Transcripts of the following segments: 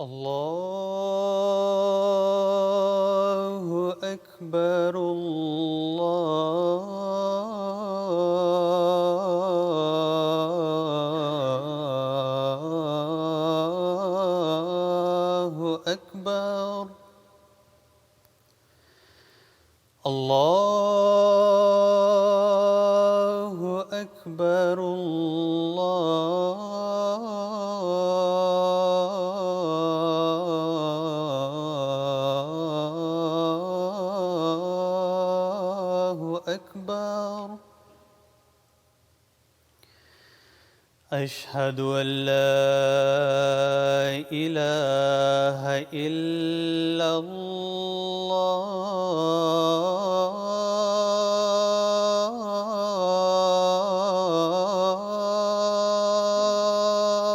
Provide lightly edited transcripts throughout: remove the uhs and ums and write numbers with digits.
الله أكبر الله أكبر الله أكبر الله أكبر أشهد أن لا إله إلا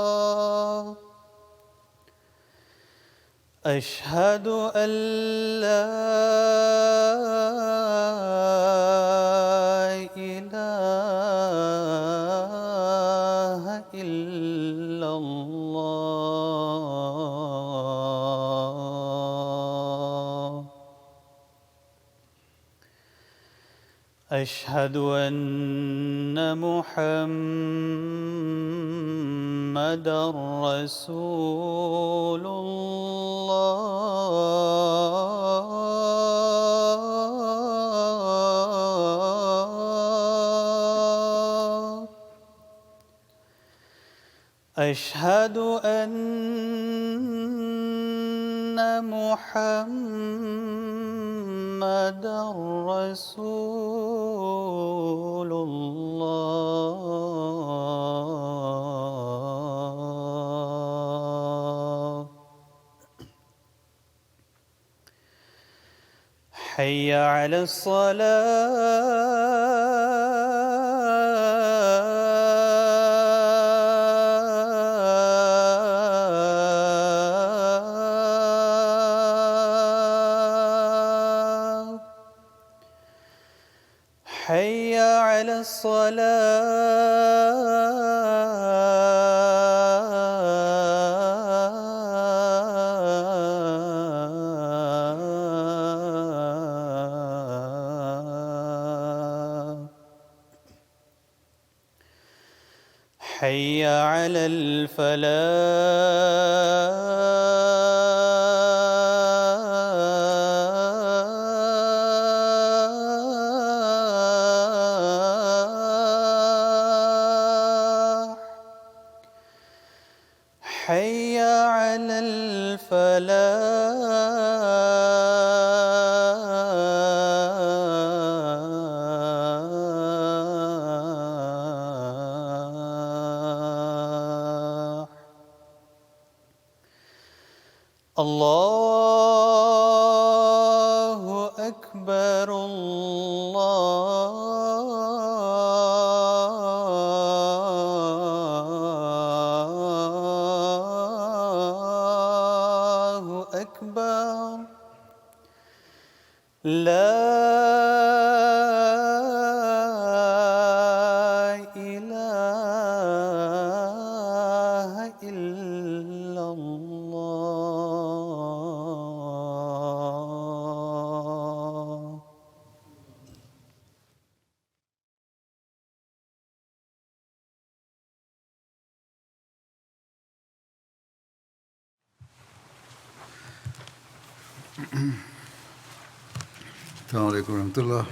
الله أشهد أن لا إله إلا الله أشهد أن محمدًا رسول الله أشهد أن محمدًا رسول الله حي على الصلاة حي على الصلاة حي على الفلاح حي على الفلاح الله أكبر الله أكبر لا إله إلا الله السلام علیکم ورحمۃ اللہ.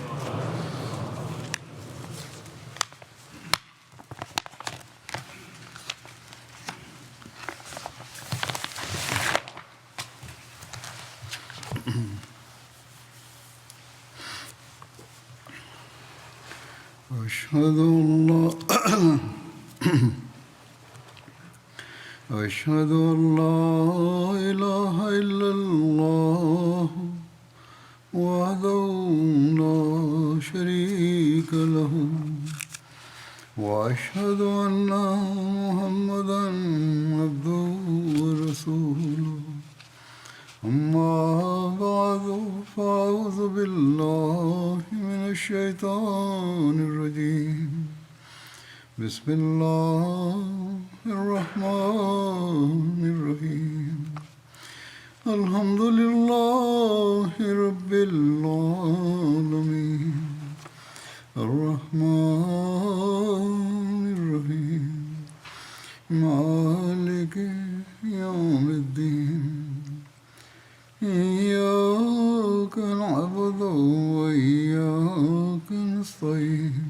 أشهد أن لا إله إلا الله وحده لا شريك له وأشهد أن محمدًا عبده ورسوله أما بسم الله الرحمن الرحيم الحمد لله رب العالمين الرحمن الرحيم مالك يوم الدين إياك نعبد وإياك نستعين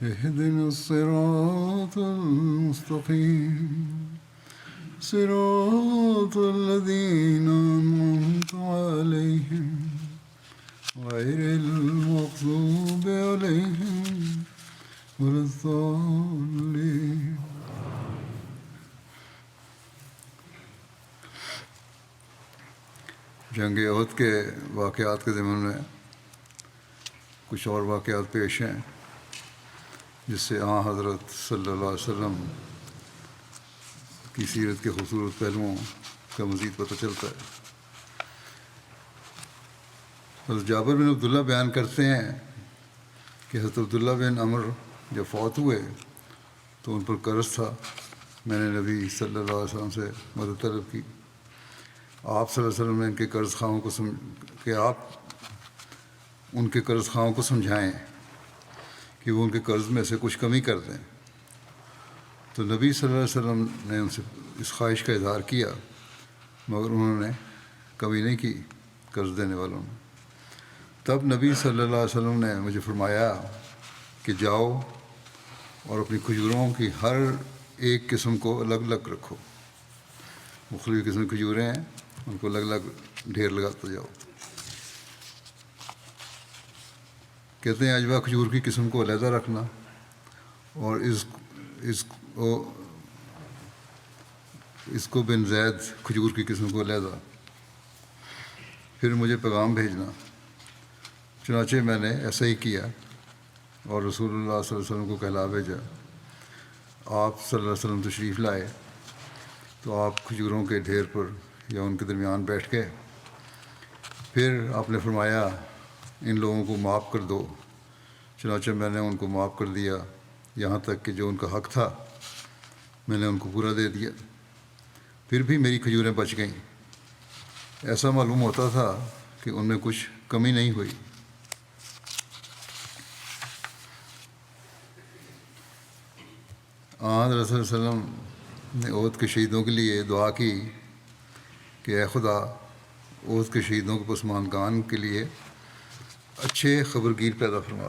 اهدنا الصراط المستقيم صراط الذين أنعمت عليهم غير المغضوب عليهم ولا الضالين جنگ احد کے واقعات کے ضمن میں کچھ اور واقعات پیش ہیں جس سے حضرت صلی اللہ علیہ وسلم کی سیرت کے خوبصورت پہلوؤں کا مزید پتہ چلتا ہے۔ حضرت جابر بن عبداللہ بیان کرتے ہیں کہ حضرت عبداللہ بن عمر جب فوت ہوئے تو ان پر قرض تھا۔ میں نے نبی صلی اللہ علیہ وسلم سے مدد طلب کی۔ آپ صلی اللہ علیہ وسلم نے ان کے قرض خواہوں کو سمجھائیں کہ وہ ان کے قرض میں سے کچھ کمی کر دیں۔ تو نبی صلی اللہ علیہ وسلم نے ان سے اس خواہش کا اظہار کیا، مگر انہوں نے کمی نہیں کی قرض دینے والوں نے۔ تب نبی صلی اللہ علیہ وسلم نے مجھے فرمایا کہ جاؤ اور اپنی کھجوروں کی ہر ایک قسم کو الگ الگ رکھو۔ مختلف قسم کی کھجوریں ہیں، ان کو الگ الگ ڈھیر لگاتے جاؤ۔ کہتے ہیں عجوہ کھجور کی قسم کو علیحدہ رکھنا اور اس کو بن زید کھجور کی قسم کو علیحدہ، پھر مجھے پیغام بھیجنا۔ چنانچہ میں نے ایسا ہی کیا اور رسول اللہ صلی اللہ علیہ وسلم کو کہلا بھیجا۔ آپ صلی اللہ علیہ وسلم تشریف لائے تو آپ کھجوروں کے ڈھیر پر یا ان کے درمیان بیٹھ گئے۔ پھر آپ نے فرمایا ان لوگوں کو معاف کر دو۔ چنانچہ میں نے ان کو معاف کر دیا، یہاں تک کہ جو ان کا حق تھا میں نے ان کو پورا دے دیا۔ پھر بھی میری کھجوریں بچ گئیں۔ ایسا معلوم ہوتا تھا کہ ان میں کچھ کمی نہیں ہوئی۔ حضرت صلی اللہ علیہ وسلم نے احد کے شہیدوں کے لیے دعا کی کہ اے خدا احد کے شہیدوں کے پسماندگان کے لیے اچھے خبرگیر پیدا فرما۔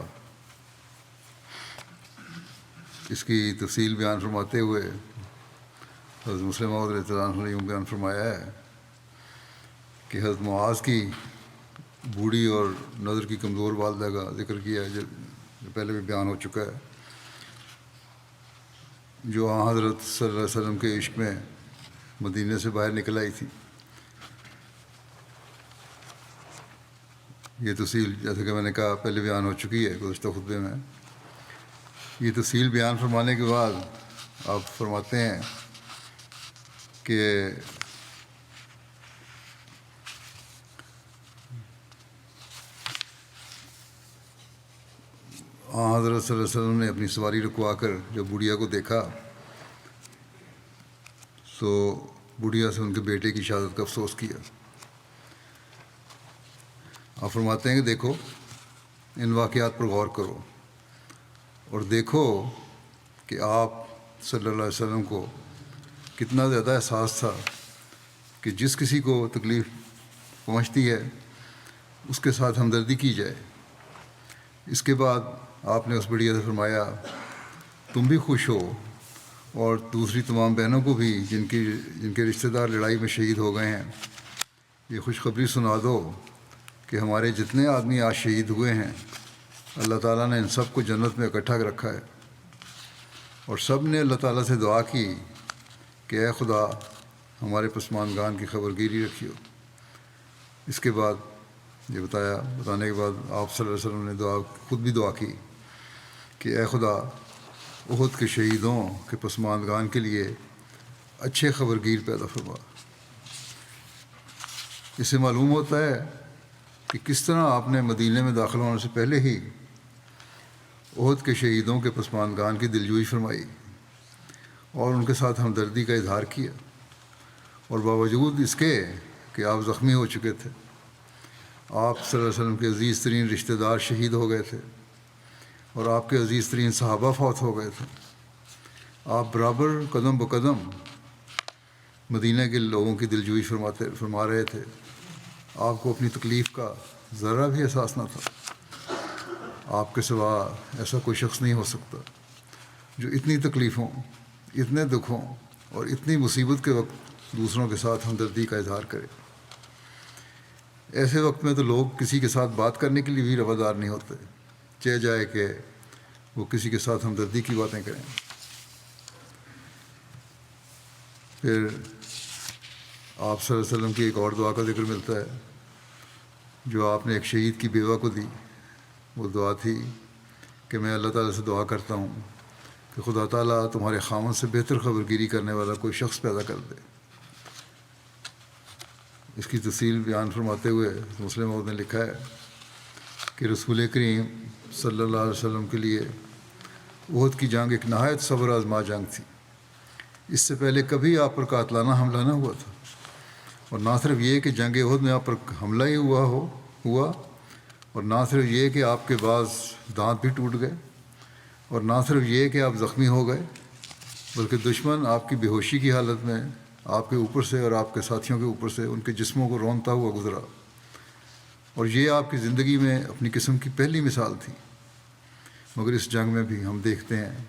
اس کی تفصیل بیان فرماتے ہوئے حضرت مسلم موعود رضی اللہ عنہ نے یوں بیان فرمایا ہے کہ حضرت معاذ کی بوڑھی اور نظر کی کمزور والدہ کا ذکر کیا ہے، جو پہلے بھی بیان ہو چکا ہے، جو حضرت صلی اللہ علیہ وسلم کے عشق میں مدینے سے باہر نکل آئی تھی۔ یہ تفصیل جیسے کہ میں نے کہا پہلے بیان ہو چکی ہے گزشتہ خطبے میں۔ یہ تفصیل بیان فرمانے کے بعد آپ فرماتے ہیں کہ حضرت صلی اللہ علیہ وسلم نے اپنی سواری رکوا کر جب بڑھیا کو دیکھا تو بڑھیا سے ان کے بیٹے کی شہادت کا افسوس کیا۔ آپ فرماتے ہیں کہ دیکھو ان واقعات پر غور کرو اور دیکھو کہ آپ صلی اللہ علیہ وسلم کو کتنا زیادہ احساس تھا کہ جس کسی کو تکلیف پہنچتی ہے اس کے ساتھ ہمدردی کی جائے۔ اس کے بعد آپ نے اس بڑھیا سے فرمایا تم بھی خوش ہو اور دوسری تمام بہنوں کو بھی جن کے رشتہ دار لڑائی میں شہید ہو گئے ہیں یہ خوشخبری سنا دو کہ ہمارے جتنے آدمی آج شہید ہوئے ہیں اللہ تعالیٰ نے ان سب کو جنت میں اکٹھا کر رکھا ہے۔ اور سب نے اللہ تعالیٰ سے دعا کی کہ اے خدا ہمارے پسماندگان کی خبرگیری رکھیو۔ اس کے بعد یہ بتانے کے بعد آپ صلی اللہ علیہ وسلم نے خود بھی دعا کی کہ اے خدا احد کے شہیدوں کے پسماندگان کے لیے اچھے خبرگیر پیدا فرما۔ اس سے معلوم ہوتا ہے کہ کس طرح آپ نے مدینے میں داخل ہونے سے پہلے ہی احد کے شہیدوں کے پسماندگان کی دلجوئی فرمائی اور ان کے ساتھ ہمدردی کا اظہار کیا، اور باوجود اس کے کہ آپ زخمی ہو چکے تھے، آپ صلی اللہ علیہ وسلم کے عزیز ترین رشتہ دار شہید ہو گئے تھے اور آپ کے عزیز ترین صحابہ فوت ہو گئے تھے، آپ برابر قدم بقدم مدینہ کے لوگوں کی دلجوئی فرما رہے تھے۔ آپ کو اپنی تکلیف کا ذرا بھی احساس نہ تھا۔ آپ کے سوا ایسا کوئی شخص نہیں ہو سکتا جو اتنی تکلیفوں، اتنے دکھوں اور اتنی مصیبت کے وقت دوسروں کے ساتھ ہمدردی کا اظہار کرے۔ ایسے وقت میں تو لوگ کسی کے ساتھ بات کرنے کے لیے بھی روادار نہیں ہوتے، چاہے جائے کہ وہ کسی کے ساتھ ہمدردی کی باتیں کریں۔ پھر آپ صلی اللہ علیہ وسلم کی ایک اور دعا کا ذکر ملتا ہے جو آپ نے ایک شہید کی بیوہ کو دی۔ وہ دعا تھی کہ میں اللہ تعالیٰ سے دعا کرتا ہوں کہ خدا تعالیٰ تمہارے خاوند سے بہتر خبر گیری کرنے والا کوئی شخص پیدا کر دے۔ اس کی تفصیل بیان فرماتے ہوئے مسلم موعود نے لکھا ہے کہ رسول کریم صلی اللہ علیہ وسلم کے لیے احد کی جنگ ایک نہایت صبر آزما جنگ تھی۔ اس سے پہلے کبھی آپ پر قاتلانہ حملہ نہ ہوا تھا، اور نہ صرف یہ کہ جنگ احد میں آپ پر حملہ ہی ہوا اور نہ صرف یہ کہ آپ کے بعض دانت بھی ٹوٹ گئے، اور نہ صرف یہ کہ آپ زخمی ہو گئے، بلکہ دشمن آپ کی بے ہوشی کی حالت میں آپ کے اوپر سے اور آپ کے ساتھیوں کے اوپر سے ان کے جسموں کو رونتا ہوا گزرا، اور یہ آپ کی زندگی میں اپنی قسم کی پہلی مثال تھی۔ مگر اس جنگ میں بھی ہم دیکھتے ہیں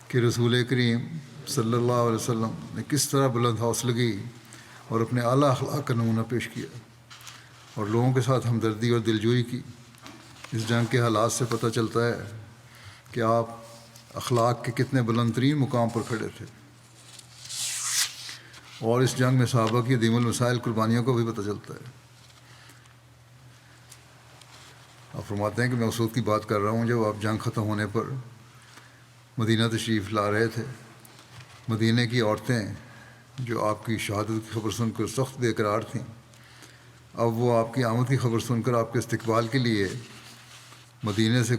کہ رسول کریم صلی اللہ علیہ وسلم نے کس طرح بلند حوصلگی اور اپنے اعلیٰ اخلاق کا نمونہ پیش کیا اور لوگوں کے ساتھ ہمدردی اور دلجوئی کی۔ اس جنگ کے حالات سے پتہ چلتا ہے کہ آپ اخلاق کے کتنے بلند ترین مقام پر کھڑے تھے، اور اس جنگ میں صحابہ کی عظیم المسائل قربانیوں کو بھی پتہ چلتا ہے۔ آپ فرماتے ہیں کہ میں اس وقت کی بات کر رہا ہوں جب آپ جنگ ختم ہونے پر مدینہ تشریف لا رہے تھے۔ مدینہ کی عورتیں جو آپ کی شہادت کی خبر سن کر سخت بے قرار تھیں، اب وہ آپ کی آمد کی خبر سن کر آپ کے استقبال کے لیے مدینہ سے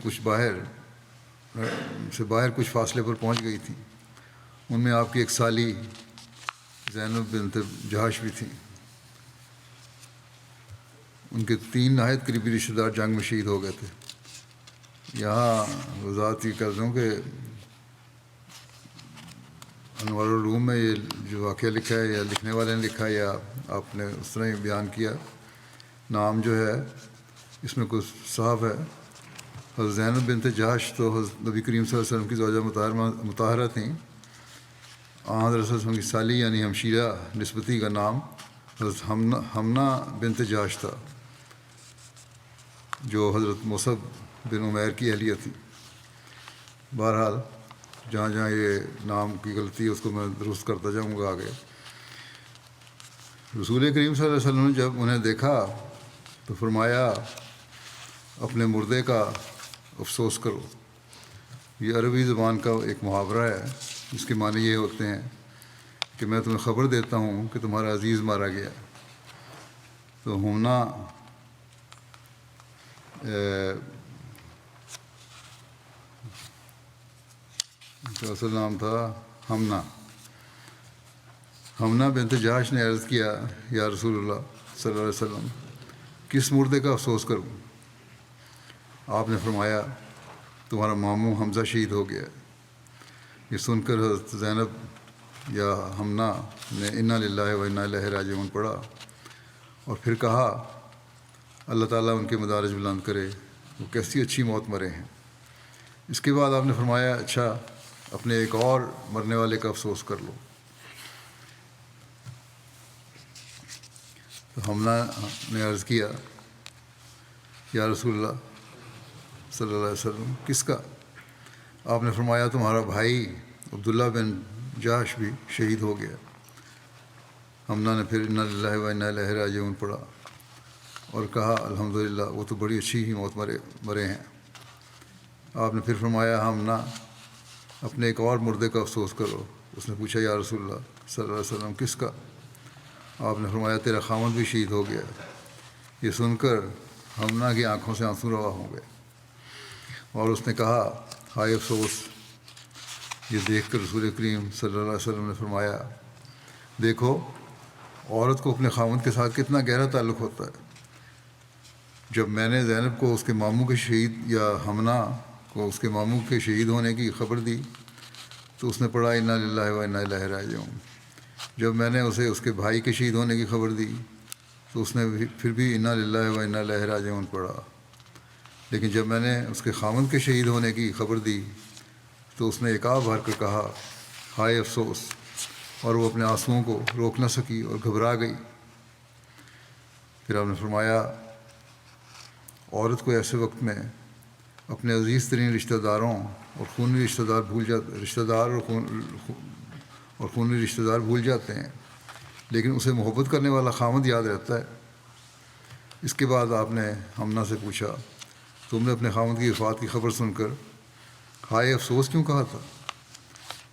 باہر کچھ فاصلے پر پہنچ گئی تھیں۔ ان میں آپ کی ایک سالی زینب بنت جہش بھی تھیں۔ ان کے 3 نہایت قریبی رشتہ دار جنگ میں شہید ہو گئے تھے۔ یہاں وضاحت یہ کر دوں کہ انوار العلوم میں یہ جو واقعہ لکھا ہے یا لکھنے والے نے لکھا ہے یا آپ نے اس طرح ہی بیان کیا، نام جو ہے اس میں کچھ صاف ہے۔ حضرت زینب بنت جہش تو حضرت نبی کریم صلی اللہ علیہ وسلم کی زوجہ مطہرہ تھیں۔ حضرت صلی اللہ علیہ وسلم کی سالی یعنی ہمشیرہ نسبتی کا نام حضرت حمنہ بنت جہش تھا، جو حضرت مصعب بن عمیر کی اہلیہ تھی۔ بہرحال جہاں جہاں یہ نام کی غلطی ہے اس کو میں درست کرتا جاؤں گا آگے۔ رسول کریم صلی اللہ علیہ وسلم نے جب انہیں دیکھا تو فرمایا اپنے مردے کا افسوس کرو۔ یہ عربی زبان کا ایک محاورہ ہے جس کے معنی یہ ہوتے ہیں کہ میں تمہیں خبر دیتا ہوں کہ تمہارا عزیز مارا گیا۔ تو ہونا جو اصل نام تھا حمنہ بنت جہش نے عرض کیا یا رسول اللہ صلی اللہ علیہ وسلم کس مردے کا افسوس کروں؟ آپ نے فرمایا تمہارا ماموں حمزہ شہید ہو گیا۔ یہ سن کر حضرت زینب یا حمنہ نے انا للہ و انا الیہ راجعون پڑھا اور پھر کہا اللہ تعالیٰ ان کے مدارج بلند کرے، وہ کیسی اچھی موت مرے ہیں۔ اس کے بعد آپ نے فرمایا اچھا اپنے ایک اور مرنے والے کا افسوس کر لو۔ تو حمنہ نے عرض کیا یا رسول اللہ صلی اللہ علیہ وسلم کس کا؟ آپ نے فرمایا تمہارا بھائی عبداللہ بن جہش بھی شہید ہو گیا۔ حمنہ نے پھر انا للہ و انا الیہ راجعون پڑھا اور کہا الحمدللہ وہ تو بڑی اچھی ہی موت مرے ہیں۔ آپ نے پھر فرمایا حمنہ اپنے ایک اور مردے کا افسوس کرو۔ اس نے پوچھا یا رسول اللہ صلی اللہ علیہ وسلم کس کا؟ آپ نے فرمایا تیرا خاوند بھی شہید ہو گیا۔ یہ سن کر حمنہ کی آنکھوں سے آنسو روا ہو گئے۔ اور اس نے کہا ہائے افسوس. یہ دیکھ کر رسول کریم صلی اللہ علیہ وسلم نے فرمایا دیکھو عورت کو اپنے خاوند کے ساتھ کتنا گہرا تعلق ہوتا ہے. جب میں نے زینب کو اس کے ماموں کے شہید یا حمنا کو اس کے ماموں کے شہید ہونے کی خبر دی تو اس نے پڑھا انا للہ و انا الیہ راجعون. جب میں نے اسے اس کے بھائی کے شہید ہونے کی خبر دی تو اس نے پھر بھی انا للہ و انا الیہ راجعون پڑھا. لیکن جب میں نے اس کے خاوند کے شہید ہونے کی خبر دی تو اس نے ایک آہ بھر کر کہا ہائے افسوس، اور وہ اپنے آنسوؤں کو روک نہ سکی اور گھبرا گئی. پھر آپ نے فرمایا عورت کو ایسے وقت میں اپنے عزیز ترین رشتہ داروں اور خونی رشتہ دار بھول جاتے ہیں، لیکن اسے محبت کرنے والا خاوند یاد رہتا ہے. اس کے بعد آپ نے حمنا سے پوچھا تم نے اپنے خاوند کی وفات کی خبر سن کر ہائے افسوس کیوں کہا تھا؟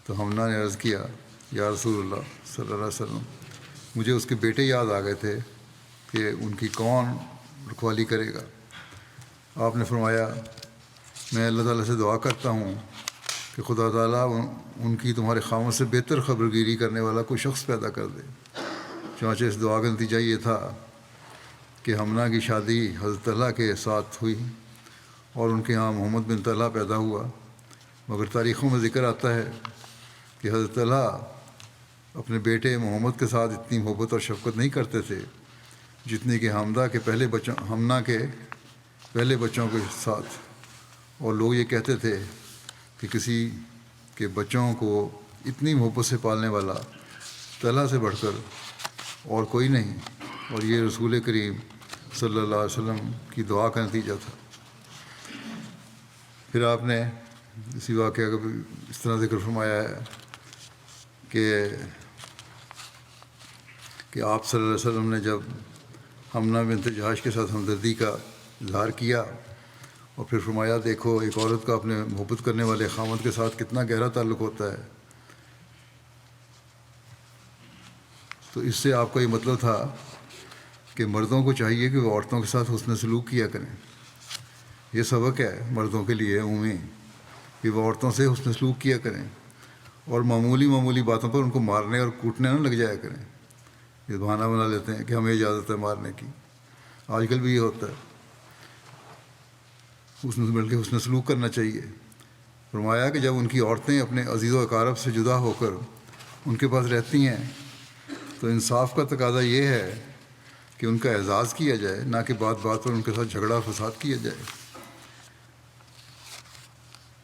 تو حمنا نے عرض کیا یا رسول اللہ صلی اللہ علیہ وسلم، مجھے اس کے بیٹے یاد آ گئے تھے کہ ان کی کون رکھوالی کرے گا. آپ نے فرمایا میں اللہ تعالیٰ سے دعا کرتا ہوں کہ خدا تعالیٰ ان کی تمہارے خاوند سے بہتر خبرگیری کرنے والا کوئی شخص پیدا کر دے. چنانچہ اس دعا کا نتیجہ یہ تھا کہ حمنا کی شادی حضرت طلحہ کے ساتھ ہوئی اور ان کے ہاں محمد بن طلحہ پیدا ہوا. مگر تاریخوں میں ذکر آتا ہے کہ حضرت طلحہ اپنے بیٹے محمد کے ساتھ اتنی محبت اور شفقت نہیں کرتے تھے جتنی کہ حمنا کے پہلے بچوں کے ساتھ. اور لوگ یہ کہتے تھے کہ کسی کے بچوں کو اتنی محبت سے پالنے والا طلحہ سے بڑھ کر اور کوئی نہیں. اور یہ رسول کریم صلی اللہ علیہ وسلم کی دعا کا نتیجہ تھا. پھر آپ نے اسی واقعہ کا بھی اس طرح ذکر فرمایا ہے کہ آپ صلی اللہ علیہ وسلم نے جب حمنا بنت جہش کے ساتھ ہمدردی کا اظہار کیا اور پھر فرمایا دیکھو ایک عورت کا اپنے محبت کرنے والے خاوند کے ساتھ کتنا گہرا تعلق ہوتا ہے، تو اس سے آپ کا یہ مطلب تھا کہ مردوں کو چاہیے کہ وہ عورتوں کے ساتھ حسن سلوک کیا کریں. یہ سبق ہے مردوں کے لیے عمومی کہ وہ عورتوں سے حسن سلوک کیا کریں اور معمولی باتوں پر ان کو مارنے اور کوٹنے نہ لگ جایا کریں. یہ بہانہ بنا لیتے ہیں کہ ہمیں اجازت ہے مارنے کی. آج کل بھی یہ ہوتا ہے. بلکہ حسن سلوک کرنا چاہیے. فرمایا کہ جب ان کی عورتیں اپنے عزیز و اقارب سے جدا ہو کر ان کے پاس رہتی ہیں تو انصاف کا تقاضا یہ ہے کہ ان کا اعزاز کیا جائے، نہ کہ بات پر ان کے ساتھ جھگڑا فساد کیا جائے.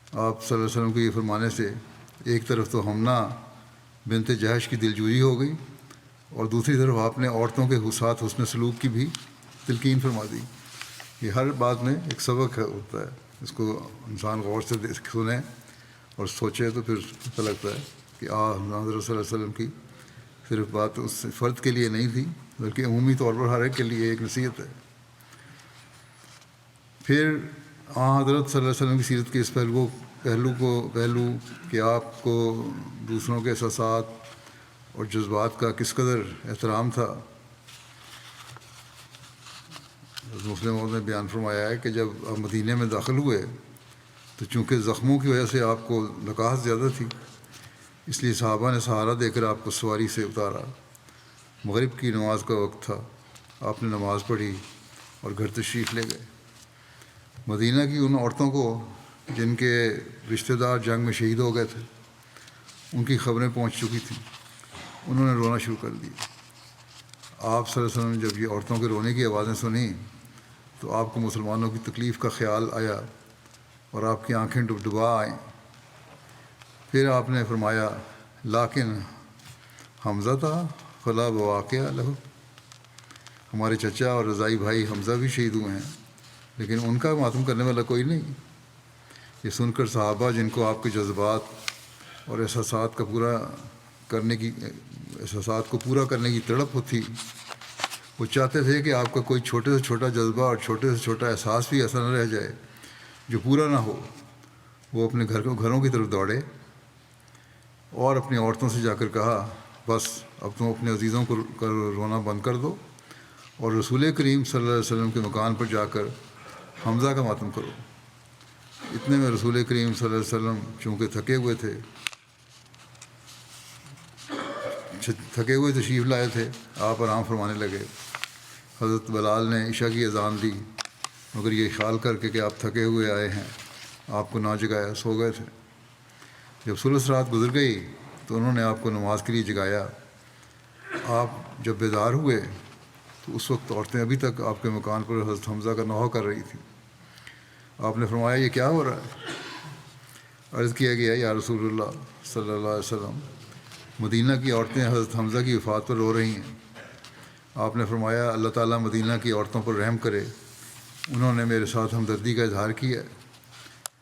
آپ صلی اللہ علیہ وسلم کو یہ فرمانے سے ایک طرف تو حمنا بنت جہش کی دلجوئی ہو گئی اور دوسری طرف آپ نے عورتوں کے ساتھ حسن سلوک کی بھی تلقین فرما دی. یہ ہر بات میں ایک سبق ہوتا ہے، اس کو انسان غور سے سنیں اور سوچے تو پھر پتہ لگتا ہے کہ حضرت صلی اللہ علیہ وسلم کی صرف بات اس فرد کے لیے نہیں تھی بلکہ عمومی طور پر ہر ایک کے لیے ایک نصیحت ہے. پھر حضرت صلی اللہ علیہ وسلم کی سیرت کے اس پہلو کہ آپ کو دوسروں کے احساسات اور جذبات کا کس قدر احترام تھا. مسلم نے بیان فرمایا ہے کہ جب آپ مدینہ میں داخل ہوئے تو چونکہ زخموں کی وجہ سے آپ کو لکاحت زیادہ تھی، اس لیے صحابہ نے سہارا دے کر آپ کو سواری سے اتارا. مغرب کی نماز کا وقت تھا، آپ نے نماز پڑھی اور گھر تشریف لے گئے. مدینہ کی ان عورتوں کو جن کے رشتہ دار جنگ میں شہید ہو گئے تھے ان کی خبریں پہنچ چکی تھیں. انہوں نے رونا شروع کر دیا. آپ صلی اللہ علیہ وسلم نے جب یہ عورتوں کے رونے کی آوازیں سنیں تو آپ کو مسلمانوں کی تکلیف کا خیال آیا اور آپ کی آنکھیں ڈبڈبا آئیں. پھر آپ نے فرمایا لیکن حمزہ تھا فلا بواقع لہو، ہمارے چچا اور رضائی بھائی حمزہ بھی شہید ہوئے ہیں لیکن ان کا ماتم کرنے والا کوئی نہیں. یہ سن کر صحابہ جن کو آپ کے جذبات اور احساسات کو پورا کرنے کی تڑپ ہوتی، وہ چاہتے تھے کہ آپ کا کوئی چھوٹے سے چھوٹا جذبہ اور چھوٹے سے چھوٹا احساس بھی ایسا نہ رہ جائے جو پورا نہ ہو. وہ اپنے گھروں کی طرف دوڑے اور اپنی عورتوں سے جا کر کہا بس اب تم اپنے عزیزوں کو رونا بند کر دو اور رسول کریم صلی اللہ علیہ وسلم کے مکان پر جا کر حمزہ کا ماتم کرو. اتنے میں رسول کریم صلی اللہ علیہ وسلم چونکہ تھکے ہوئے تشریف لائے تھے، آپ آرام فرمانے لگے۔ حضرت بلال نے عشاء کی اذان دی، مگر یہ خیال کر کے کہ آپ تھکے ہوئے آئے ہیں آپ کو نہ جگایا، سو گئے تھے۔ جب ثلث رات گزر گئی تو انہوں نے آپ کو نماز کے لیے جگایا۔ آپ جب بیدار ہوئے تو اس وقت عورتیں ابھی تک آپ کے مکان پر حضرت حمزہ کا نوحہ کر رہی تھیں۔ آپ نے فرمایا یہ کیا ہو رہا ہے؟ عرض کیا گیا یا رسول اللہ صلی اللہ علیہ وسلم، مدینہ کی عورتیں حضرت حمزہ کی وفات پر رو رہی ہیں۔ آپ نے فرمایا اللہ تعالیٰ مدینہ کی عورتوں پر رحم کرے، انہوں نے میرے ساتھ ہمدردی کا اظہار کیا ہے۔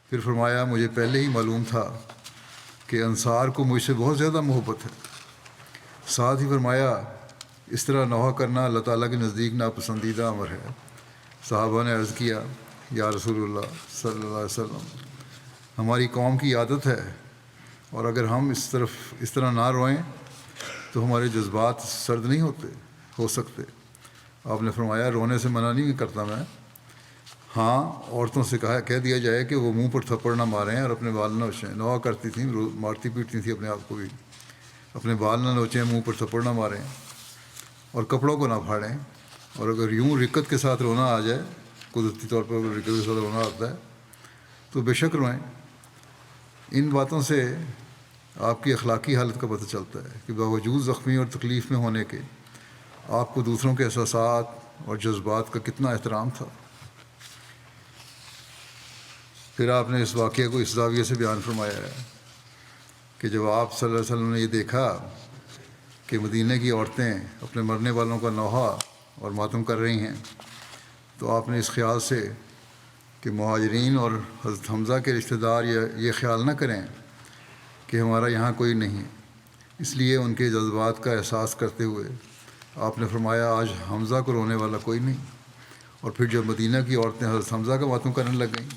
پھر فرمایا مجھے پہلے ہی معلوم تھا کہ انصار کو مجھ سے بہت زیادہ محبت ہے۔ ساتھ ہی فرمایا اس طرح نوحہ کرنا اللہ تعالیٰ کے نزدیک ناپسندیدہ امر ہے۔ صحابہ نے عرض کیا یا رسول اللہ صلی اللہ علیہ وسلم، ہماری قوم کی عادت ہے، اور اگر ہم اس طرح نہ روئیں تو ہمارے جذبات سرد نہیں ہو سکتے۔ آپ نے فرمایا رونے سے منع نہیں کرتا میں، ہاں عورتوں سے کہہ دیا جائے کہ وہ منہ پر تھپڑ نہ ماریں اور اپنے بال نہ نوچیں۔ نوحہ کرتی تھیں، مارتی پیٹتی تھیں اپنے آپ کو بھی، اپنے بال نہ نوچیں، منہ پر تھپڑ نہ ماریں اور کپڑوں کو نہ پھاڑیں، اور اگر یوں رکت کے ساتھ رونا آ جائے، قدرتی طور پر رکت کے ساتھ رونا آتا ہے تو بے شک روئیں۔ ان باتوں سے آپ کی اخلاقی حالت کا پتہ چلتا ہے کہ باوجود زخمی اور تکلیف میں ہونے کے آپ کو دوسروں کے احساسات اور جذبات کا کتنا احترام تھا۔ پھر آپ نے اس واقعے کو اس زاویے سے بیان فرمایا ہے کہ جب آپ صلی اللہ علیہ وسلم نے یہ دیکھا کہ مدینہ کی عورتیں اپنے مرنے والوں کا نوحہ اور ماتم کر رہی ہیں تو آپ نے اس خیال سے کہ مہاجرین اور حضرت حمزہ کے رشتہ دار یہ خیال نہ کریں کہ ہمارا یہاں کوئی نہیں، اس لیے ان کے جذبات کا احساس کرتے ہوئے آپ نے فرمایا آج حمزہ کو رونے والا کوئی نہیں۔ اور پھر جب مدینہ کی عورتیں حضرت حمزہ کا ماتم کرنے لگ گئیں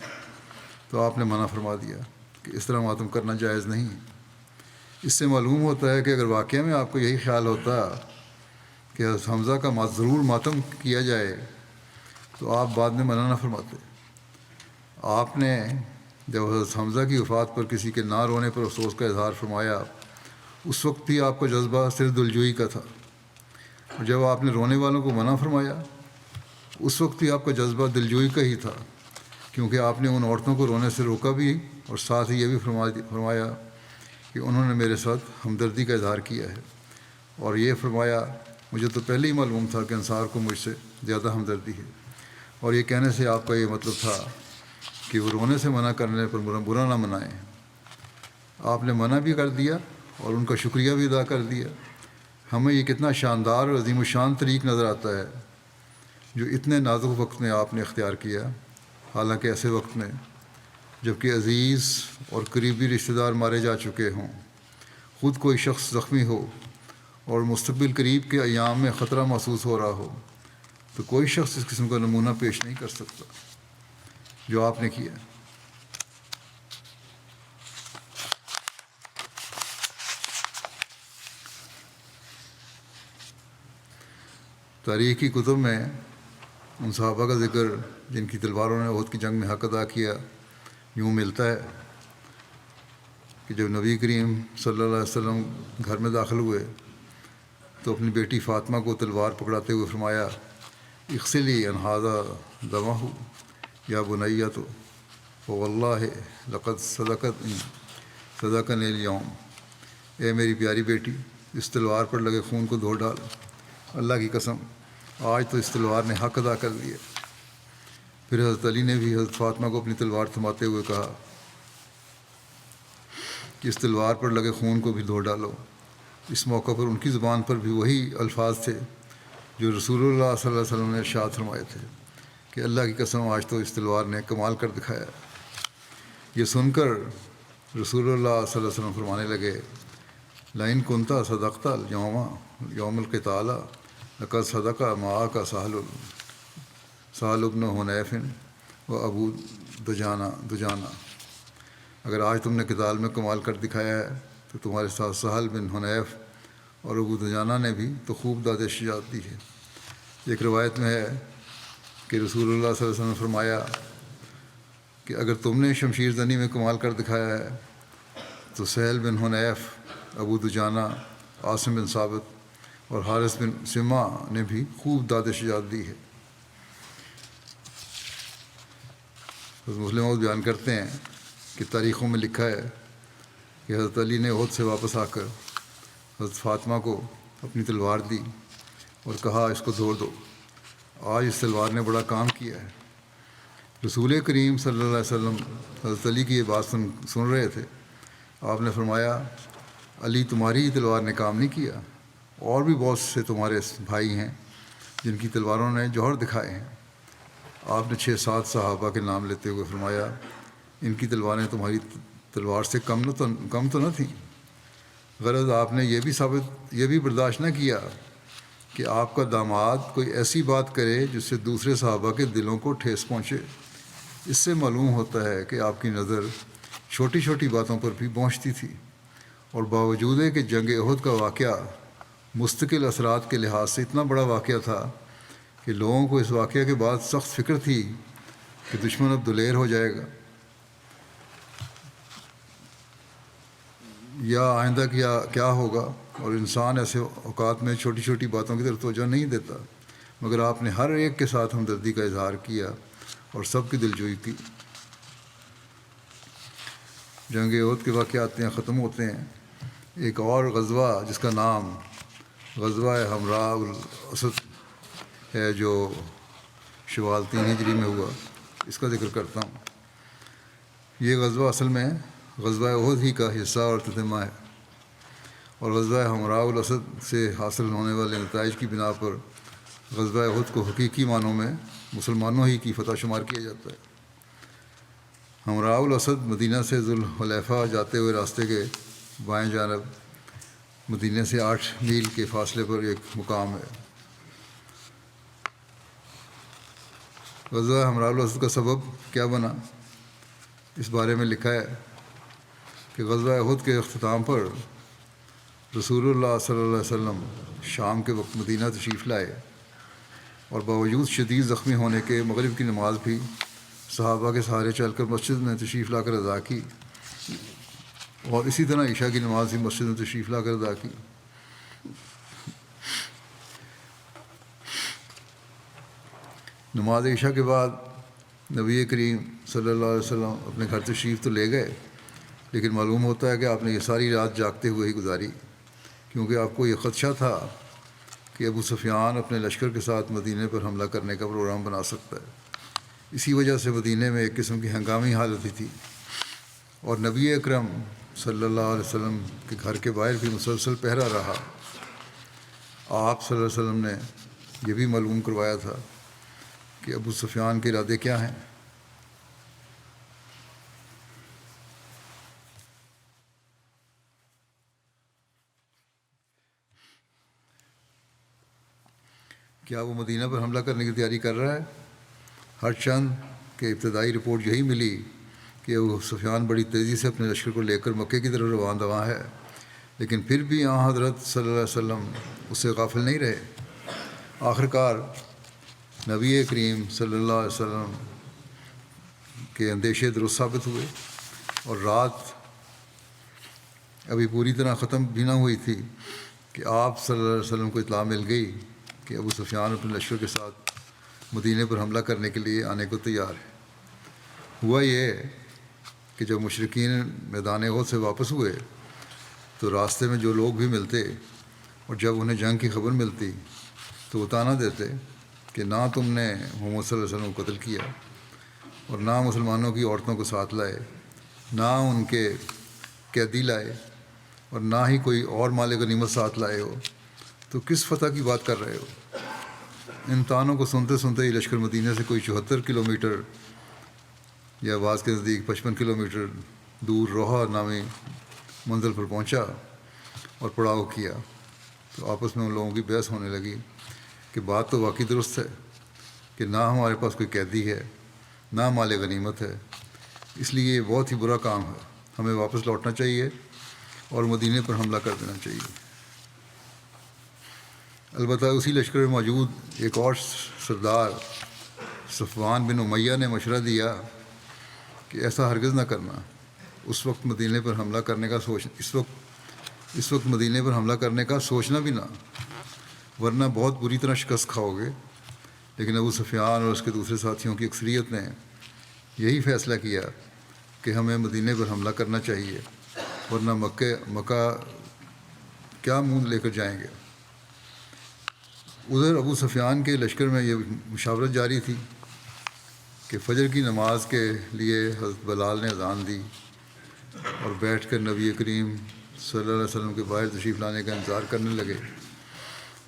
تو آپ نے منع فرما دیا کہ اس طرح ماتم کرنا جائز نہیں۔ اس سے معلوم ہوتا ہے کہ اگر واقعہ میں آپ کو یہی خیال ہوتا کہ حضرت حمزہ کا ضرور ماتم کیا جائے تو آپ بعد میں منع نہ فرماتے۔ آپ نے جب حضرت حمزہ کی وفات پر کسی کے نہ رونے پر افسوس کا اظہار فرمایا، اس وقت بھی آپ کا جذبہ صرف دلجوئی کا تھا، اور جب آپ نے رونے والوں کو منع فرمایا اس وقت بھی آپ کا جذبہ دلجوئی کا ہی تھا، کیونکہ آپ نے ان عورتوں کو رونے سے روکا بھی اور ساتھ ہی یہ بھی فرمایا کہ انہوں نے میرے ساتھ ہمدردی کا اظہار کیا ہے، اور یہ فرمایا مجھے تو پہلے ہی معلوم تھا کہ انصار کو مجھ سے زیادہ ہمدردی ہے۔ اور یہ کہنے سے آپ کا یہ مطلب تھا کہ وہ رونے سے منع کرنے پر برا نہ منائیں۔ آپ نے منع بھی کر دیا اور ان کا شکریہ بھی ادا کر دیا۔ ہمیں یہ کتنا شاندار اور عظیم الشان طریق نظر آتا ہے جو اتنے نازک وقت میں آپ نے اختیار کیا، حالانکہ ایسے وقت میں جب کہ عزیز اور قریبی رشتہ دار مارے جا چکے ہوں، خود کوئی شخص زخمی ہو اور مستقبل قریب کے ایام میں خطرہ محسوس ہو رہا ہو، تو کوئی شخص اس قسم کا نمونہ پیش نہیں کر سکتا جو آپ نے کیا۔ تاریخی کتب میں ان صحابہ کا ذکر جن کی تلواروں نے احد کی جنگ میں حق ادا کیا یوں ملتا ہے کہ جب نبی کریم صلی اللہ علیہ وسلم گھر میں داخل ہوئے تو اپنی بیٹی فاطمہ کو تلوار پکڑاتے ہوئے فرمایا اغسلی ان ھذا دمہ یا بنیۃ واللہ لقد صدقنی اليوم، اے میری پیاری بیٹی اس تلوار پر لگے خون کو دھو ڈال، اللہ کی قسم آج تو اس تلوار نے حق ادا کر دیا۔ پھر حضرت علی نے بھی حضرت فاطمہ کو اپنی تلوار تھماتے ہوئے کہا کہ اس تلوار پر لگے خون کو بھی دھو ڈالو۔ اس موقع پر ان کی زبان پر بھی وہی الفاظ تھے جو رسول اللہ صلی اللہ علیہ وسلم نے ارشاد فرمائے تھے کہ اللہ کی قسم آج تو اس تلوار نے کمال کر دکھایا۔ یہ سن کر رسول اللہ صلی اللہ علیہ وسلم فرمانے لگے لئن کنت صدقت یوم القتال لقد صدق معك سہل بن حنیف و ابو دجانہ، اگر آج تم نے قتال میں کمال کر دکھایا ہے تو تمہارے ساتھ سہل بن حنیف اور ابو دجانہ نے بھی تو خوب داد شجاعت دی ہے۔ ایک روایت میں ہے کہ رسول اللہ صلی اللہ علیہ وسلم نے فرمایا کہ اگر تم نے شمشیر زنی میں کمال کر دکھایا ہے تو سہیل بن حنیف، ابو دجانہ، عاصم بن ثابت اور حارث بن سما نے بھی خوب داد شجاعت دی ہے۔ مسلم موعود بیان کرتے ہیں کہ تاریخوں میں لکھا ہے کہ حضرت علی نے احد سے واپس آ کر حضرت فاطمہ کو اپنی تلوار دی اور کہا اس کو دھو دو، آج اس تلوار نے بڑا کام کیا ہے۔ رسول کریم صلی اللہ علیہ وسلم حضرت علی کی یہ بات سن رہے تھے۔ آپ نے فرمایا علی تمہاری ہی تلوار نے کام نہیں کیا، اور بھی بہت سے تمہارے بھائی ہیں جن کی تلواروں نے جوہر دکھائے ہیں۔ آپ نے 6-7 صحابہ کے نام لیتے ہوئے فرمایا ان کی تلواریں تمہاری تلوار سے کم تو نہ تھیں۔ غرض آپ نے یہ بھی برداشت نہ کیا کہ آپ کا داماد کوئی ایسی بات کرے جس سے دوسرے صحابہ کے دلوں کو ٹھیس پہنچے۔ اس سے معلوم ہوتا ہے کہ آپ کی نظر چھوٹی چھوٹی باتوں پر بھی پہنچتی تھی، اور باوجود کہ جنگ احد کا واقعہ مستقل اثرات کے لحاظ سے اتنا بڑا واقعہ تھا کہ لوگوں کو اس واقعہ کے بعد سخت فکر تھی کہ دشمن اب دلیر ہو جائے گا یا آئندہ کیا ہوگا، اور انسان ایسے اوقات میں چھوٹی چھوٹی باتوں کی طرف توجہ نہیں دیتا، مگر آپ نے ہر ایک کے ساتھ ہمدردی کا اظہار کیا اور سب کی دلجوئی کی۔ جنگ احد کے واقعات یہاں ختم ہوتے ہیں۔ ایک اور غزوہ جس کا نام غزوہ حمراء الاسد ہے جو شوال 3 ہجری میں ہوا، اس کا ذکر کرتا ہوں۔ یہ غزوہ اصل میں غزوہ احد ہی کا حصہ اور تتمہ ہے، اور غزوہ حمراء الاسد سے حاصل ہونے والے نتائج کی بنا پر غزوہ احد کو حقیقی معنوں میں مسلمانوں ہی کی فتح شمار کیا جاتا ہے۔ حمراء الاسد مدینہ سے ذوالحلیفہ جاتے ہوئے راستے کے بائیں جانب مدینہ سے 8 میل کے فاصلے پر ایک مقام ہے۔ غزوہ حمراء الاسد کا سبب کیا بنا، اس بارے میں لکھا ہے کہ غزوہ احد کے اختتام پر رسول اللہ صلی اللہ علیہ وسلم شام کے وقت مدینہ تشریف لائے، اور باوجود شدید زخمی ہونے کے مغرب کی نماز بھی صحابہ کے سہارے چل کر مسجد میں تشریف لا کر ادا کی، اور اسی طرح عشاء کی نماز بھی مسجد میں تشریف لا کر ادا کی۔ نماز عشاء کے بعد نبی کریم صلی اللہ علیہ وسلم اپنے گھر تشریف تو لے گئے، لیکن معلوم ہوتا ہے کہ آپ نے یہ ساری رات جاگتے ہوئے ہی گزاری، کیونکہ آپ کو یہ خدشہ تھا کہ ابو سفیان اپنے لشکر کے ساتھ مدینے پر حملہ کرنے کا پروگرام بنا سکتا ہے۔ اسی وجہ سے مدینے میں ایک قسم کی ہنگامی حالت ہی تھی، اور نبی اکرم صلی اللہ علیہ وسلم کے گھر کے باہر بھی مسلسل پہرا رہا۔ آپ صلی اللہ علیہ وسلم نے یہ بھی معلوم کروایا تھا کہ ابو سفیان کے ارادے کیا ہیں۔ کیا وہ مدینہ پر حملہ کرنے کی تیاری کر رہا ہے؟ ہر چند کہ ابتدائی رپورٹ یہی ملی کہ ابو سفیان بڑی تیزی سے اپنے لشکر کو لے کر مکے کی طرف رواں دواں ہے، لیکن پھر بھی حضرت صلی اللہ علیہ وسلم اس سے غافل نہیں رہے۔ آخرکار نبی کریم صلی اللہ علیہ وسلم کے اندیشے درست ثابت ہوئے، اور رات ابھی پوری طرح ختم بھی نہ ہوئی تھی کہ آپ صلی اللہ علیہ وسلم کو اطلاع مل گئی کہ ابو سفیان اپنے لشکر کے ساتھ مدینے پر حملہ کرنے کے لیے آنے کو تیار ہے۔ ہوا یہ کہ جب مشرکین میدان احد سے واپس ہوئے تو راستے میں جو لوگ بھی ملتے اور جب انہیں جنگ کی خبر ملتی تو وہ طعنہ دیتے کہ نہ تم نے محمد صلی اللہ علیہ وسلم کو قتل کیا، اور نہ مسلمانوں کی عورتوں کو ساتھ لائے، نہ ان کے قیدی لائے، اور نہ ہی کوئی اور مال غنیمت ساتھ لائے ہو، تو کس فتح کی بات کر رہے ہو۔ ان طعنوں کو سنتے سنتے ہی لشکر مدینہ سے کوئی 74 کلومیٹر یا بعض کے نزدیک 55 کلومیٹر دور روحا نامی منزل پر پہنچا اور پڑاؤ کیا۔ تو آپس میں ان لوگوں کی بحث ہونے لگی کہ بات تو واقعی درست ہے کہ نہ ہمارے پاس کوئی قیدی ہے، نہ مال غنیمت ہے، اس لیے یہ بہت ہی برا کام ہے، ہمیں واپس لوٹنا چاہیے اور مدینے پر حملہ کر دینا چاہیے۔ البتہ اسی لشکر میں موجود ایک اور سردار صفوان بن امیہ نے مشورہ دیا کہ ایسا ہرگز نہ کرنا. اس وقت مدینے پر حملہ کرنے کا اس وقت مدینے پر حملہ کرنے کا سوچنا بھی نہ، ورنہ بہت بری طرح شکست کھاؤ گے. لیکن ابو سفیان اور اس کے دوسرے ساتھیوں کی اکثریت نے یہی فیصلہ کیا کہ ہمیں مدینے پر حملہ کرنا چاہیے، ورنہ مکہ کیا منہ لے کر جائیں گے. ادھر ابو سفیان کے لشکر میں یہ مشاورت جاری تھی کہ فجر کی نماز کے لیے حضرت بلال نے اذان دی اور بیٹھ کر نبی کریم صلی اللہ علیہ وسلم کے باہر تشریف لانے کا انتظار کرنے لگے.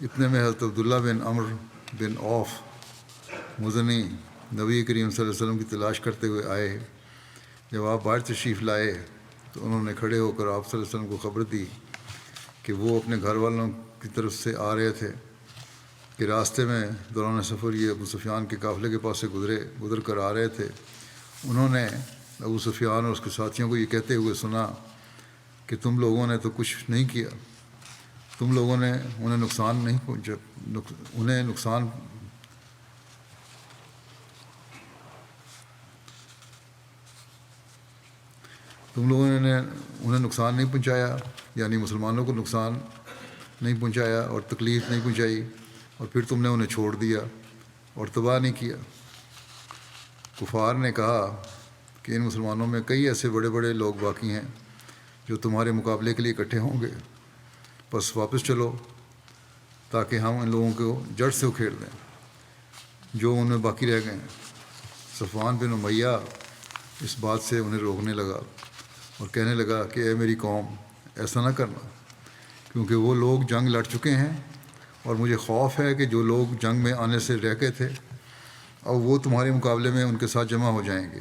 اتنے میں حضرت عبداللہ بن عمرو بن عوف مزنی نبی کریم صلی اللہ علیہ وسلم کی تلاش کرتے ہوئے آئے. جب آپ باہر تشریف لائے تو انہوں نے کھڑے ہو کر آپ صلی اللہ علیہ وسلم کو خبر دی کہ وہ اپنے گھر والوں کی طرف سے آ رہے تھے کہ راستے میں دوران سفر یہ ابو سفیان کے قافلے کے پاس سے گزر کر آ رہے تھے. انہوں نے ابو سفیان اور اس کے ساتھیوں کو یہ کہتے ہوئے سنا کہ تم لوگوں نے تو کچھ نہیں کیا، تم لوگوں نے انہیں نقصان نہیں پہنچا، تم لوگوں نے انہیں نقصان نہیں پہنچایا، یعنی مسلمانوں کو نقصان نہیں پہنچایا اور تکلیف نہیں پہنچائی، اور پھر تم نے انہیں چھوڑ دیا اور تباہ نہیں کیا. کفار نے کہا کہ ان مسلمانوں میں کئی ایسے بڑے بڑے لوگ باقی ہیں جو تمہارے مقابلے کے لیے اکٹھے ہوں گے، بس واپس چلو تاکہ ہم ان لوگوں کو جڑ سے اکھیڑ دیں جو ان میں باقی رہ گئے ہیں. صفوان بن امیہ اس بات سے انہیں روکنے لگا اور کہنے لگا کہ اے میری قوم، ایسا نہ کرنا، کیونکہ وہ لوگ جنگ لڑ چکے ہیں اور مجھے خوف ہے کہ جو لوگ جنگ میں آنے سے رہ گئے تھے اب وہ تمہارے مقابلے میں ان کے ساتھ جمع ہو جائیں گے.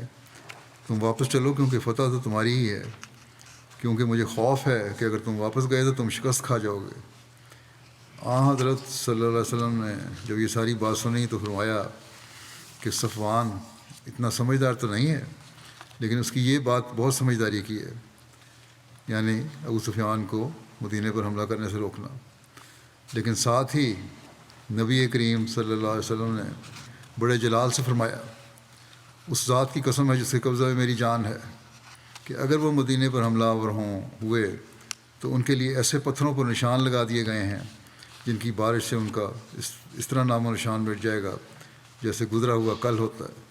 تم واپس چلو کیونکہ فتح تو تمہاری ہی ہے، کیونکہ مجھے خوف ہے کہ اگر تم واپس گئے تو تم شکست کھا جاؤ گے. حضرت صلی اللہ علیہ وسلم نے جب یہ ساری بات سنی تو فرمایا کہ صفوان اتنا سمجھدار تو نہیں ہے، لیکن اس کی یہ بات بہت سمجھداری کی ہے، یعنی ابو سفیان کو مدینے پر حملہ کرنے سے روکنا. لیکن ساتھ ہی نبی کریم صلی اللہ علیہ وسلم نے بڑے جلال سے فرمایا، اس ذات کی قسم ہے جس کے قبضہ میں میری جان ہے کہ اگر وہ مدینے پر حملہ آور ہوئے تو ان کے لیے ایسے پتھروں پر نشان لگا دیے گئے ہیں جن کی بارش سے ان کا اس طرح نام و نشان مٹ جائے گا جیسے گزرا ہوا کل ہوتا ہے.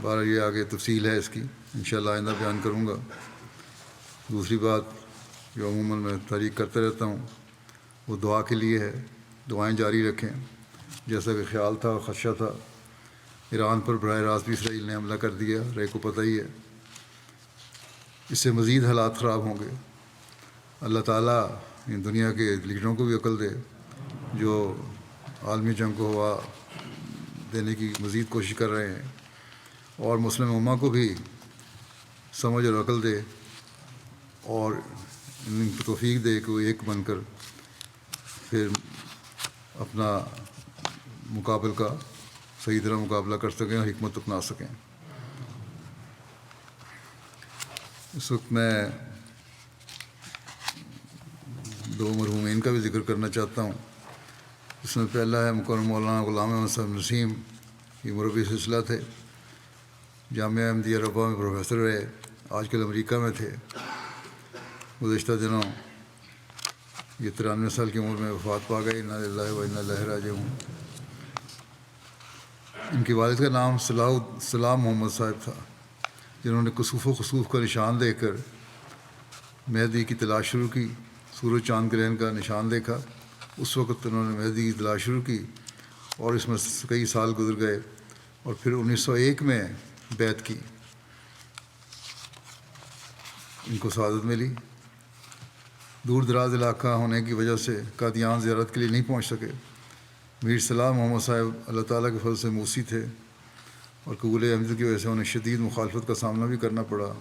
بارہ یہ آگے تفصیل ہے اس کی، انشاءاللہ آئندہ بیان کروں گا. دوسری بات جو عموماً میں تحریک کرتا رہتا ہوں وہ دعا کے لیے ہے. دعائیں جاری رکھیں. جیسا کہ خیال تھا اور خدشہ تھا، ایران پر براہ راست بھی اسرائیل نے حملہ کر دیا، رے کو پتہ ہی ہے. اس سے مزید حالات خراب ہوں گے. اللہ تعالیٰ ان دنیا کے لیڈروں کو بھی عقل دے جو عالمی جنگ کو ہوا دینے کی مزید کوشش کر رہے ہیں، اور مسلم امہ کو بھی سمجھ اور عقل دے اور ان کو توفیق دے کہ وہ ایک بن کر پھر اپنا مقابل کا صحیح طرح مقابلہ کر سکیں اور حکمت اپنا سکیں. اس وقت میں دو مرحومین کا بھی ذکر کرنا چاہتا ہوں. اس میں پہلا ہے مکرم مولانا غلام احمد صاحب نسیم، یہ مربی سلسلہ تھے، جامعہ احمدیہ ربوہ میں پروفیسر رہے، آج کل امریکہ میں تھے. گزشتہ دنوں یہ 93 سال کی عمر میں وفات پا گئے. انا للہ و انا الیہ راجعون. ان کے والد کا نام سلام محمد صاحب تھا، جنہوں نے کسوف و خسوف کا نشان دیکھ کر مہدی کی تلاش شروع کی. سورج چاند گرہن کا نشان دیکھا، اس وقت انہوں نے مہدی کی تلاش شروع کی اور اس میں کئی سال گزر گئے اور پھر 1901 میں بیعت کی. ان کو سعادت ملی. دور دراز علاقہ ہونے کی وجہ سے قادیان زیارت کے لیے نہیں پہنچ سکے. میر سلام محمد صاحب اللہ تعالیٰ کے فضل سے موسی تھے اور قبول احمدی کی وجہ سے انہیں شدید مخالفت کا سامنا بھی کرنا پڑا.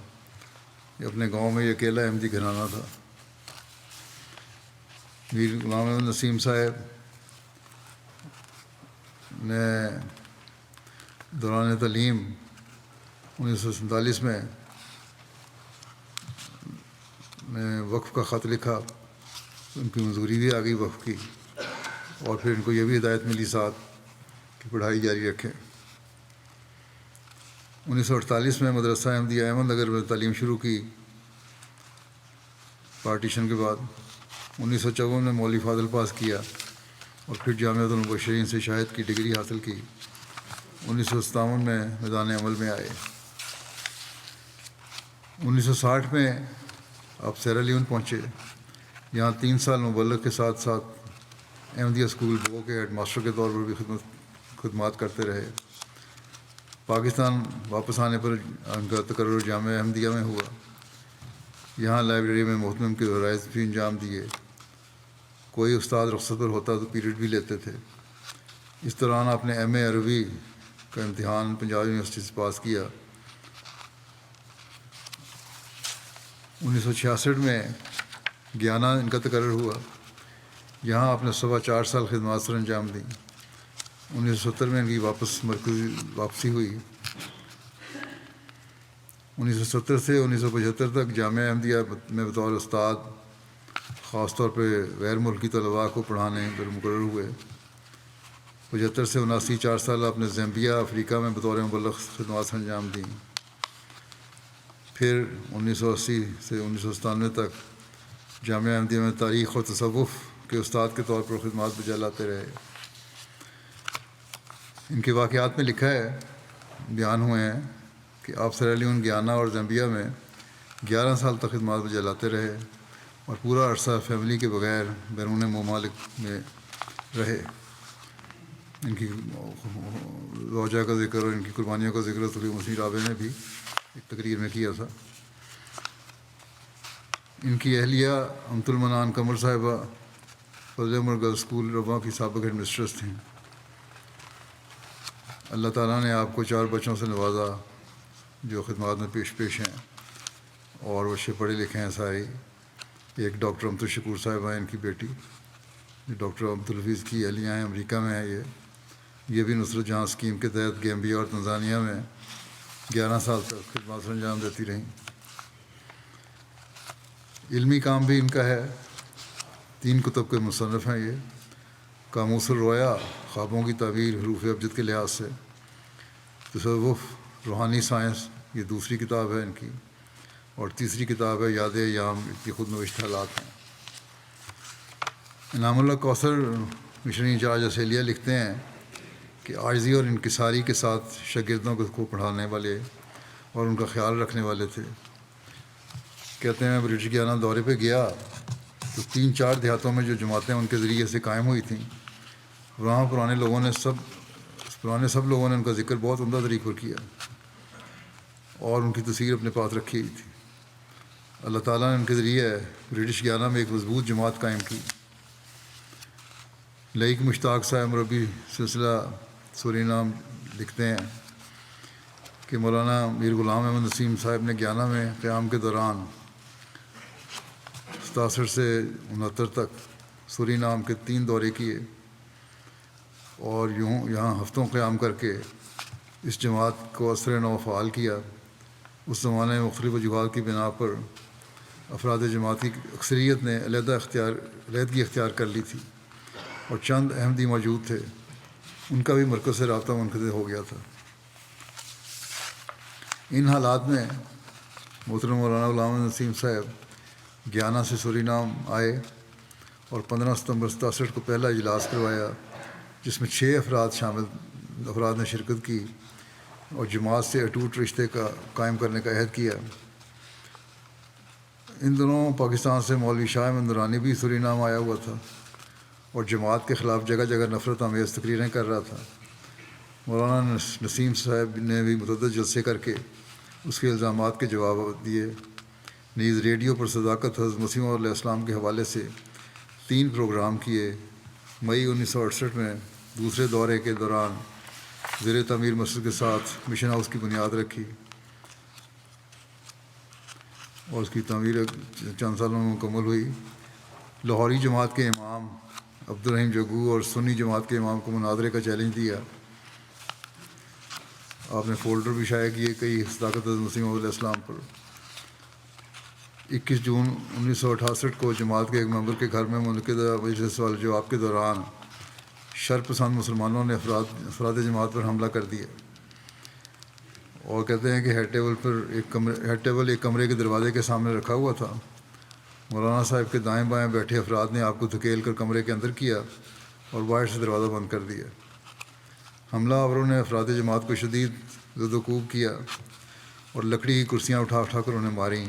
یہ اپنے گاؤں میں یہ اکیلا احمدی گھرانہ تھا. میر غلام احمد نسیم صاحب نے دوران تعلیم 1947 میں وقف کا خط لکھا. ان کی منظوری بھی آ گئی وقف کی، اور پھر ان کو یہ بھی ہدایت ملی ساتھ کہ پڑھائی جاری رکھیں. 1948 میں مدرسہ احمدیہ احمد نگر میں تعلیم شروع کی پارٹیشن کے بعد. 1954 میں مولوی فاضل پاس کیا اور پھر جامعۃ المبشرین سے شاہد کی ڈگری حاصل کی. 1957 میں میدان عمل میں آئے. 1960 میں آپ سیرا لیون پہنچے. یہاں 3 سال مبلغ کے ساتھ ساتھ احمدیہ اسکول بو کے ہیڈ ماسٹر کے طور پر بھی خدمات کرتے رہے. پاکستان واپس آنے پر ان کا تقرر جامعہ احمدیہ میں ہوا. یہاں لائبریری میں محتمم کے فرائض بھی انجام دیے. کوئی استاد رخصت پر ہوتا تو پیریڈ بھی لیتے تھے. اس دوران آپ نے ایم اے عربی کا امتحان پنجاب یونیورسٹی سے پاس کیا. 1966 میں گیانا ان کا تقرر ہوا. یہاں آپ نے 4.25 سال خدمات سر انجام دیں. 1970 میں ان کی واپسی ہوئی. 1970 سے 1975 تک جامعہ احمدیہ میں بطور استاد خاص طور پہ غیر ملکی طلباء کو پڑھانے پر مقرر ہوئے. 75 سے 79 4 سال آپ نے زیمبیا افریقہ میں بطور مبلغ خدمات سر انجام دیں. پھر 1980 سے 1997 تک جامعہ احمدیہ میں تاریخ اور تصوف کے استاد کے طور پر خدمات بجا لاتے رہے. ان کے واقعات میں لکھا ہے، بیان ہوئے ہیں کہ آپ سیرا لیون، گیانا اور زیمبیا میں 11 سال تک خدمات بجا لاتے رہے اور پورا عرصہ فیملی کے بغیر بیرون ممالک میں رہے. ان کی روجہ کا ذکر اور ان کی قربانیوں کا ذکر صلی مسیح رابع نے بھی ایک تقریر میں کیا تھا. ان کی اہلیہ امت المنان قمر صاحبہ فضل عمر گرلز اسکول رواں کی سابق ہیڈ مسٹریس تھیں. اللہ تعالیٰ نے آپ کو 4 بچوں سے نوازا جو خدمات میں پیش ہیں اور بچے پڑھے لکھے ہیں سارے. ایک ڈاکٹر امت الشکور صاحبہ ہیں، ان کی بیٹی، ڈاکٹر عبد الحفیظ کی اہلیہ ہیں، امریکہ میں ہیں. یہ بھی نصرت جہاں اسکیم کے تحت گیمبیا اور تنزانیہ میں 11 سال تک خدمات سر انجام دیتی رہیں. علمی کام بھی ان کا ہے. 3 کتب کے مصنف ہیں. یہ قاموس الرؤیا، خوابوں کی تعبیر حروف ابجد کے لحاظ سے. تصوف، روحانی سائنس، یہ دوسری کتاب ہے ان کی. اور تیسری کتاب ہے یاد ایام، کی خود نوشت حالات ہیں. انعام اللہ کوثر مشنری انچارج آسٹریلیا لکھتے ہیں کہ عاجزی اور انکساری کے ساتھ شاگردوں کو پڑھانے والے اور ان کا خیال رکھنے والے تھے. کہتے ہیں میں برٹش گیانا دورے پہ گیا تو 3-4 دیہاتوں میں جو جماعتیں ان کے ذریعے سے قائم ہوئی تھیں، وہاں پرانے سب لوگوں نے ان کا ذکر بہت عمدہ طریقے پر کیا اور ان کی تصویر اپنے پاس رکھی ہوئی تھی. اللہ تعالیٰ نے ان کے ذریعے برٹش گیانا میں ایک مضبوط جماعت قائم کی. لئیک مشتاق صاحب مربی سلسلہ سورینام لکھتے ہیں کہ مولانا میر غلام احمد نسیم صاحب نے گیانا میں قیام کے دوران 67 سے 69 تک سورینام کے 3 دورے کیے اور یہاں ہفتوں قیام کر کے اس جماعت کو اثر نو فعال کیا. اس زمانے میں مختلف وجوہات کی بنا پر افراد جماعت کی اکثریت نے علیحدگی اختیار کر لی تھی اور چند احمدی موجود تھے، ان کا بھی مرکز سے رابطہ منقطع ہو گیا تھا. ان حالات میں محترم مولانا غلام احمد نسیم صاحب گیانا سے سورینام آئے اور 15 ستمبر 67 کو پہلا اجلاس کروایا جس میں 6 افراد نے شرکت کی اور جماعت سے اٹوٹ رشتے کا قائم کرنے کا عہد کیا. ان دنوں پاکستان سے مولوی شاہ احمد نورانی بھی سورینام آیا ہوا تھا اور جماعت کے خلاف جگہ جگہ نفرت آمیز تقریریں کر رہا تھا. مولانا نسیم صاحب نے بھی متعدد جلسے کر کے اس کے الزامات کے جواب دیے. نیز ریڈیو پر صداقت حضرت مسیح موعود علیہ السلام کے حوالے سے 3 پروگرام کیے. مئی 1968 میں دوسرے دورے کے دوران زیر تعمیر مسجد کے ساتھ مشن ہاؤس کی بنیاد رکھی اور اس کی تعمیر چند سالوں میں مکمل ہوئی. لاہوری جماعت کے امام عبدالرحیم جگو اور سنی جماعت کے امام کو مناظرے کا چیلنج دیا. آپ نے فولڈر بھی شائع کیے کئی صداقت حضرت مسیح موعود علیہ السلام پر. 21 جون 1968 کو جماعت کے ایک ممبر کے گھر میں منعقدہ مجلس سوال جواب کے دوران شر پسند مسلمانوں نے افراد جماعت پر حملہ کر دیا اور کہتے ہیں کہ ہیڈ ٹیبل ایک کمرے کے دروازے کے سامنے رکھا ہوا تھا. مولانا صاحب کے دائیں بائیں بیٹھے افراد نے آپ کو دھکیل کر کمرے کے اندر کیا اور باہر سے دروازہ بند کر دیا. حملہ آوروں نے افراد جماعت کو شدید زد و کوب کیا اور لکڑی کی کرسیاں اٹھا اٹھا کر انہیں ماریں.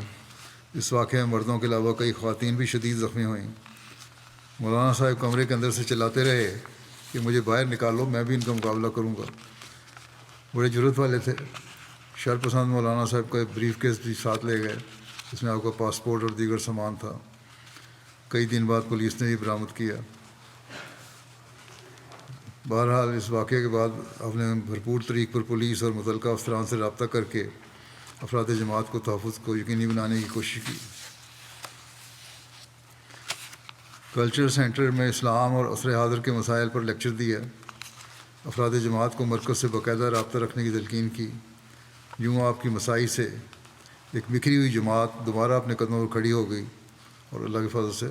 اس واقعے میں مردوں کے علاوہ کئی خواتین بھی شدید زخمی ہوئیں. مولانا صاحب کمرے کے اندر سے چلاتے رہے کہ مجھے باہر نکالو، میں بھی ان کا مقابلہ کروں گا. بڑے جرأت والے تھے. شر پسند مولانا صاحب کا بریف کیس بھی ساتھ لے گئے، اس میں آپ کا پاسپورٹ اور دیگر سامان تھا. کئی دن بعد پولیس نے بھی برآمد کیا. بہرحال اس واقعے کے بعد آپ نے بھرپور طریق پر پولیس اور متعلقہ افسران سے رابطہ کر کے افراد جماعت کو تحفظ کو یقینی بنانے کی کوشش کی. کلچر سینٹر میں اسلام اور عصر حاضر کے مسائل پر لیکچر دیا. افراد جماعت کو مرکز سے باقاعدہ رابطہ رکھنے کی تلقین کی. یوں آپ کی مساعی سے ایک بکھری ہوئی جماعت دوبارہ اپنے قدموں پر کھڑی ہو گئی، اور اللہ کے فضل سے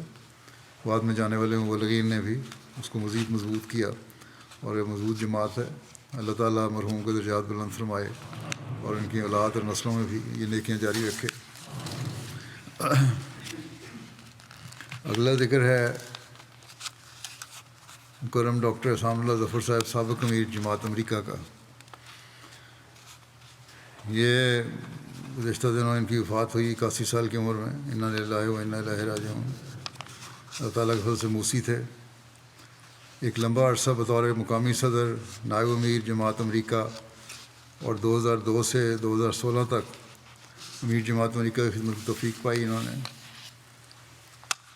بعد میں جانے والے مبلغین نے بھی اس کو مزید مضبوط کیا، اور یہ مضبوط جماعت ہے. اللہ تعالیٰ مرحوم کے درجات بلند فرمائے اور ان کی اولاد اور نسلوں میں بھی یہ نیکیاں جاری رکھے. اگلا ذکر ہے مکرم ڈاکٹر احسان اللہ ظفر صاحب، سابق امیر جماعت امریکہ کا. یہ گزشتہ دنوں ان کی وفات ہوئی 81 سال کی عمر میں. انا للہ و انا الیہ راجعون. اللہ تعالیٰ کے فضل سے موسی تھے. ایک لمبا عرصہ بطور مقامی صدر، نائب امیر جماعت امریکہ، اور 2002 سے 2016 تک امیر جماعت امریکہ کی خدمت کی توفیق پائی انہوں نے.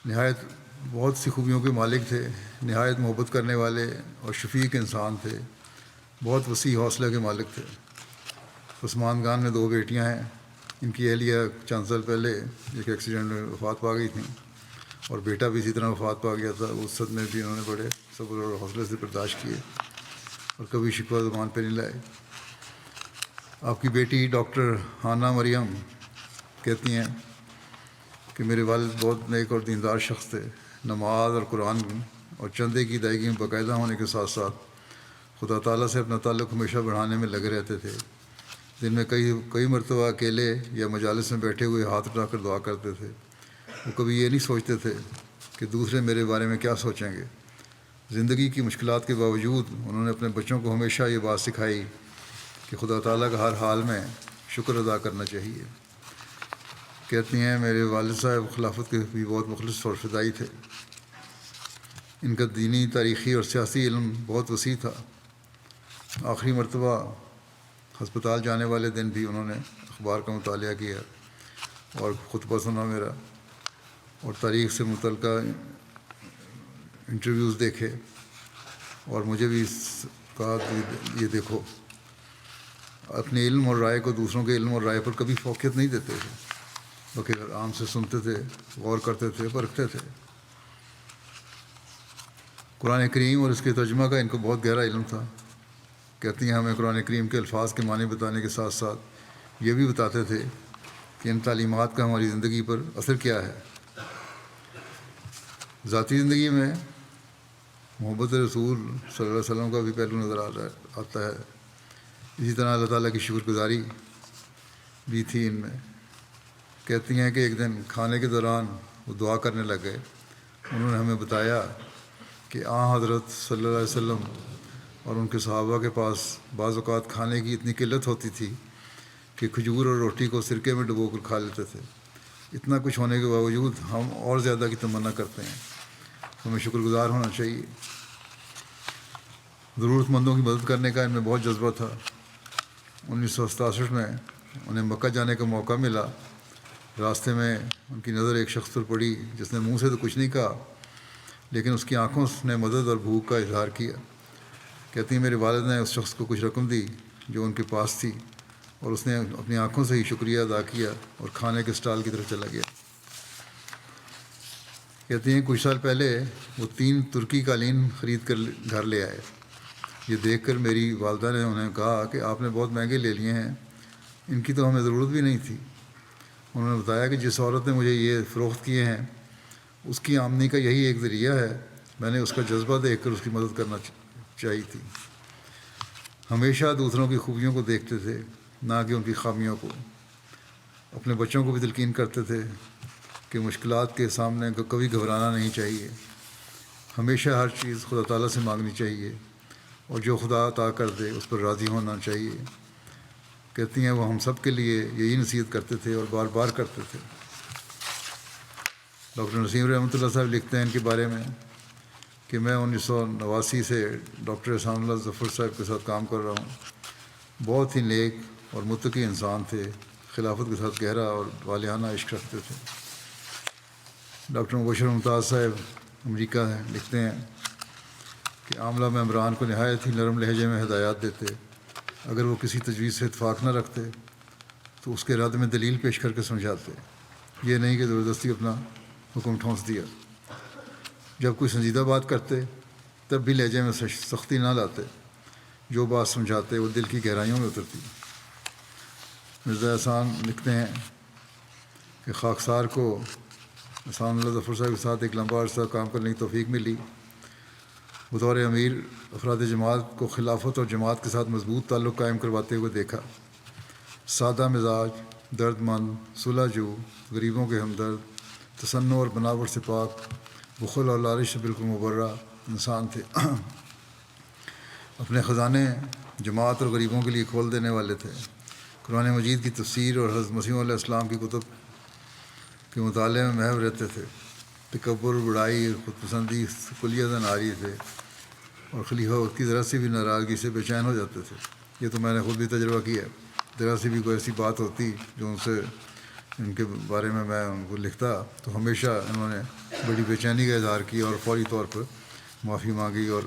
نہایت بہت سی خوبیوں کے مالک تھے، نہایت محبت کرنے والے اور شفیق انسان تھے، بہت وسیع حوصلے کے مالک تھے. عثمان خان میں 2 بیٹیاں ہیں. ان کی اہلیہ چند سال پہلے ایک ایکسیڈنٹ میں وفات پا گئی تھیں، اور بیٹا بھی اسی طرح وفات پا گیا تھا. اس صدمے میں بھی انہوں نے بڑے صبر اور حوصلے سے برداشت کیے اور کبھی شکوہ زبان پہ نہیں لائے. آپ کی بیٹی ڈاکٹر ہانہ مریم کہتی ہیں کہ میرے والد بہت نیک اور دیندار شخص تھے. نماز اور قرآن اور چندے کی ادائیگی میں باقاعدہ ہونے کے ساتھ ساتھ خدا تعالیٰ سے اپنا تعلق ہمیشہ بڑھانے میں لگے رہتے تھے. دن میں کئی مرتبہ اکیلے یا مجالس میں بیٹھے ہوئے ہاتھ اٹھا کر دعا کرتے تھے. وہ کبھی یہ نہیں سوچتے تھے کہ دوسرے میرے بارے میں کیا سوچیں گے. زندگی کی مشکلات کے باوجود انہوں نے اپنے بچوں کو ہمیشہ یہ بات سکھائی کہ خدا تعالیٰ کا ہر حال میں شکر ادا کرنا چاہیے. کہتی ہیں میرے والد صاحب خلافت کے بھی بہت مخلص اور فدائی تھے. ان کا دینی، تاریخی اور سیاسی علم بہت وسیع تھا. آخری مرتبہ ہسپتال جانے والے دن بھی انہوں نے اخبار کا مطالعہ کیا اور خطبہ سنا میرا، اور تاریخ سے متعلقہ انٹرویوز دیکھے، اور مجھے بھی کہا کہ یہ دیکھو. اپنے علم اور رائے کو دوسروں کے علم اور رائے پر کبھی فوقیت نہیں دیتے تھے، بلکہ آرام سے سنتے تھے، غور کرتے تھے، پرکھتے تھے. قرآن کریم اور اس کے ترجمہ کا ان کو بہت گہرا علم تھا. کہتی ہیں ہمیں قرآن کریم کے الفاظ کے معنی بتانے کے ساتھ ساتھ یہ بھی بتاتے تھے کہ ان تعلیمات کا ہماری زندگی پر اثر کیا ہے. ذاتی زندگی میں محبت رسول صلی اللہ علیہ وسلم کا بھی پہلو نظر آتا ہے. اسی طرح اللہ تعالیٰ کی شکر گزاری بھی تھی ان میں. کہتی ہیں کہ ایک دن کھانے کے دوران وہ دعا کرنے لگ گئے. انہوں نے ہمیں بتایا کہ حضرت صلی اللہ علیہ وسلم اور ان کے صحابہ کے پاس بعض اوقات کھانے کی اتنی قلت ہوتی تھی کہ کھجور اور روٹی کو سرکے میں ڈبو کر کھا لیتے تھے. اتنا کچھ ہونے کے باوجود ہم اور زیادہ کی تمنا کرتے ہیں. ہمیں شکر گزار ہونا چاہیے. ضرورت مندوں کی مدد کرنے کا ان میں بہت جذبہ تھا. 1967 میں انہیں مکہ جانے کا موقع ملا. راستے میں ان کی نظر ایک شخص پر پڑی جس نے منہ سے تو کچھ نہیں کہا، لیکن اس کی آنکھوں نے مدد اور بھوک کا اظہار کیا. کہتی ہیں میرے والد نے اس شخص کو کچھ رقم دی جو ان کے پاس تھی، اور اس نے اپنی آنکھوں سے ہی شکریہ ادا کیا اور کھانے کے سٹال کی طرف چلا گیا. کہتی ہیں کچھ سال پہلے وہ 3 ترکی قالین خرید کر گھر لے آئے. یہ دیکھ کر میری والدہ نے انہیں کہا کہ آپ نے بہت مہنگے لے لیے ہیں، ان کی تو ہمیں ضرورت بھی نہیں تھی. انہوں نے بتایا کہ جس عورت نے مجھے یہ فروخت کیے ہیں اس کی آمدنی کا یہی ایک ذریعہ ہے. میں نے اس کا جذبہ دیکھ کر اس کی مدد کرنا چاہی تھی. ہمیشہ دوسروں کی خوبیوں کو دیکھتے تھے، نہ کہ ان کی خامیوں کو۔ اپنے بچوں کو بھی تلقین کرتے تھے کہ مشکلات کے سامنے کبھی گھبرانا نہیں چاہیے، ہمیشہ ہر چیز خدا تعالیٰ سے مانگنی چاہیے، اور جو خدا عطا کر دے اس پر راضی ہونا چاہیے۔ کہتی ہیں وہ ہم سب کے لیے یہی نصیحت کرتے تھے اور بار بار کرتے تھے۔ ڈاکٹر نسیم رحمۃ اللہ صاحب لکھتے ہیں ان کے بارے میں کہ میں 1989 سے ڈاکٹر احسان اللہ ظفر صاحب کے ساتھ کام کر رہا ہوں۔ بہت ہی نیک اور متقی انسان تھے، خلافت کے ساتھ گہرا اور والہانہ عشق رکھتے تھے۔ ڈاکٹر مبشر ممتاز صاحب امریکہ لکھتے ہیں کہ عاملہ ممبران کو نہایت ہی نرم لہجے میں ہدایات دیتے، اگر وہ کسی تجویز سے اتفاق نہ رکھتے تو اس کے رد میں دلیل پیش کر کے سمجھاتے، یہ نہیں کہ زبردستی اپنا حکم ٹھونس دیا۔ جب کوئی سنجیدہ بات کرتے تب بھی لہجے میں سختی نہ لاتے، جو بات سمجھاتے وہ دل کی گہرائیوں میں اترتی۔ مرزا احسان لکھتے ہیں کہ خاکسار کو احسان اللہ ظفر صاحب کے ساتھ ایک لمبا عرصہ کام کرنے کی توفیق ملی۔ بطور امیر افراد جماعت کو خلافت اور جماعت کے ساتھ مضبوط تعلق قائم کرواتے ہوئے دیکھا۔ سادہ مزاج، درد مند، صلح جو، غریبوں کے ہمدرد، تصنع اور بناوٹ سے پاک، بخل اور لالچ سے بالکل مبرہ انسان تھے۔ اپنے خزانے جماعت اور غریبوں کے لیے کھول دینے والے تھے۔ قرآن مجید کی تفسیر اور حضرت مسیح علیہ السلام کی کتب کے مطالعے میں محو رہتے تھے۔ تکبر، بڑائی، خود پسندی کلیتاً عاری تھے، اور خلیفہ وقت کی ذرا سی بھی ناراضگی سے بے چین ہو جاتے تھے۔ یہ تو میں نے خود بھی تجربہ کیا ہے۔ ذرا سی بھی کوئی ایسی بات ہوتی جو ان کے بارے میں ان کو لکھتا تو ہمیشہ انہوں نے بڑی بے چینی کا اظہار کیا اور فوری طور پر معافی مانگی اور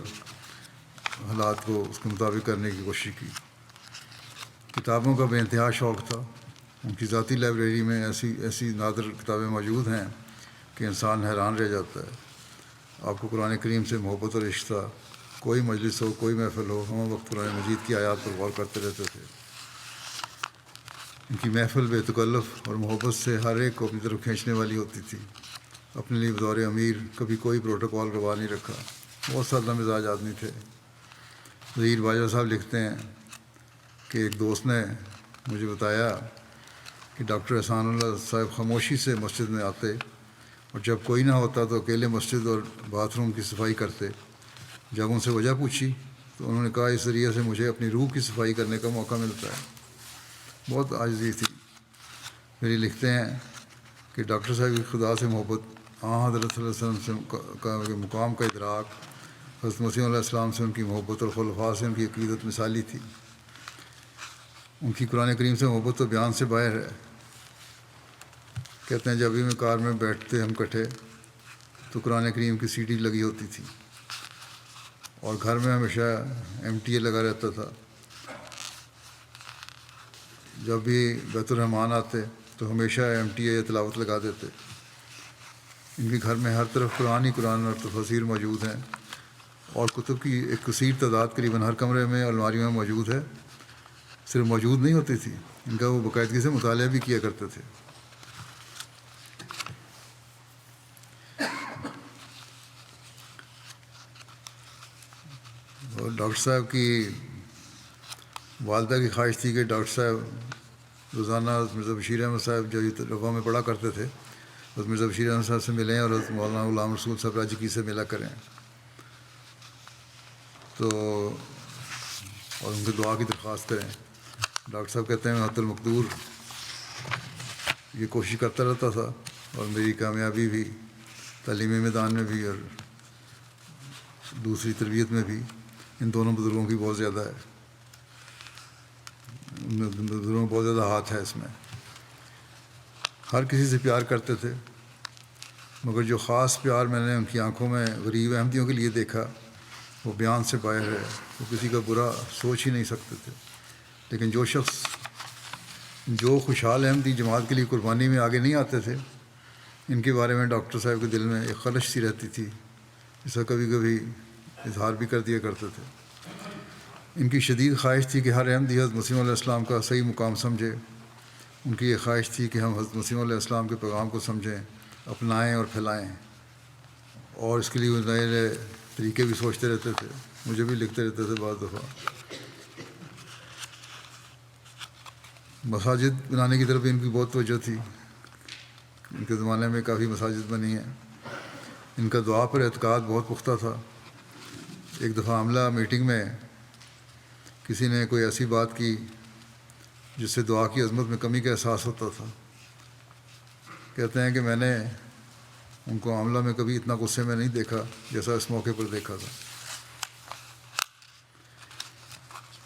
حالات کو اس کے مطابق کرنے کی کوشش کی۔ کتابوں کا بے انتہا شوق تھا۔ ان کی ذاتی لائبریری میں ایسی نادر کتابیں موجود ہیں کہ انسان حیران رہ جاتا ہے۔ آپ کو قرآن کریم سے محبت اور عشق تھا۔ کوئی مجلس ہو، کوئی محفل ہو، ہم وقت قرآن مجید کی آیات پر غور کرتے رہتے تھے۔ ان کی محفل بے تکلف اور محبت سے ہر ایک کو اپنی طرف کھینچنے والی ہوتی تھی۔ اپنے لیے بطور امیر کبھی کوئی پروٹوکول روا نہیں رکھا، بہت سادہ مزاج آدمی تھے۔ ظہیر باجوہ صاحب لکھتے ہیں کہ ایک دوست نے مجھے بتایا کہ ڈاکٹر احسان اللہ صاحب خاموشی سے مسجد میں آتے، اور جب کوئی نہ ہوتا تو اکیلے مسجد اور باتھ روم کی صفائی کرتے۔ جب ان سے وجہ پوچھی تو انہوں نے کہا اس ذریعے سے مجھے اپنی روح کی صفائی کرنے کا موقع ملتا ہے۔ بہت عاجزی تھی میری۔ لکھتے ہیں کہ ڈاکٹر صاحب کی خدا سے محبت، حضرت صلی اللہ علیہ وسلم سے مقام کا ادراک، حضرت مسیح علیہ السلام سے ان کی محبت اور خلفاء سے ان کی عقیدت مثالی تھی۔ ان کی قرآن کریم سے محبت تو بیان سے باہر ہے۔ کہتے ہیں جب بھی میں کار میں بیٹھتے ہم کٹھے تو قرآن کریم کی CD لگی ہوتی تھی، اور گھر میں ہمیشہ MTA لگا رہتا تھا۔ جب بھی بیت الرحمان آتے تو ہمیشہ MTA تلاوت لگا دیتے۔ ان کے گھر میں ہر طرف قرآن ہی قرآن اور تفاسیر موجود ہیں، اور کتب کی ایک کثیر تعداد قریباً ہر کمرے میں الماریوں میں موجود ہے۔ صرف موجود نہیں ہوتی تھی، ان کا وہ باقاعدگی سے مطالعہ بھی کیا کرتے تھے۔ اور ڈاکٹر صاحب کی والدہ کی خواہش تھی کہ ڈاکٹر صاحب روزانہ مرزا بشیر احمد صاحب جو طلباء میں پڑھا کرتے تھے، حضرت مرزا بشیر احمد صاحب سے ملیں اور حضرت مولانا غلام رسول صاحب راجکی سے ملا کریں، تو اور ان کی دعا کی درخواست کریں۔ ڈاکٹر صاحب کہتے ہیں میں حت المقدور یہ کوشش کرتا رہتا تھا، اور میری کامیابی بھی تعلیمی میدان میں بھی اور دوسری تربیت میں بھی ان دونوں بزرگوں کی بہت زیادہ ہے، ان بزرگوں کا بہت زیادہ ہاتھ ہے اس میں۔ ہر کسی سے پیار کرتے تھے، مگر جو خاص پیار میں نے ان کی آنکھوں میں غریب احمدیوں کے لیے دیکھا وہ بیان سے باہر ہے۔ وہ کسی کا برا سوچ ہی نہیں سکتے تھے، لیکن جو شخص جو خوشحال احمدی جماعت کے لیے قربانی میں آگے نہیں آتے تھے، ان کے بارے میں ڈاکٹر صاحب کے دل میں ایک خلش سی رہتی تھی، جس کا کبھی کبھی اظہار بھی کر دیا کرتے تھے۔ ان کی شدید خواہش تھی کہ ہر احمدی حضرت مسیح علیہ السلام کا صحیح مقام سمجھے۔ ان کی یہ خواہش تھی کہ ہم حضرت مسیح علیہ السلام کے پیغام کو سمجھیں، اپنائیں اور پھیلائیں، اور اس کے لیے وہ نئے نئے طریقے بھی سوچتے رہتے تھے، مجھے بھی لکھتے رہتے تھے بعض دفعہ۔ مساجد بنانے کی طرف ان کی بہت توجہ تھی. ان کے زمانے میں کافی مساجد بنی ہیں. ان کا دعا پر اعتقاد بہت پختہ تھا. ایک دفعہ عاملہ میٹنگ میں کسی نے کوئی ایسی بات کی جس سے دعا کی عظمت میں کمی کا احساس ہوتا تھا. کہتے ہیں کہ میں نے ان کو عاملہ میں کبھی اتنا غصے میں نہیں دیکھا جیسا اس موقع پر دیکھا تھا.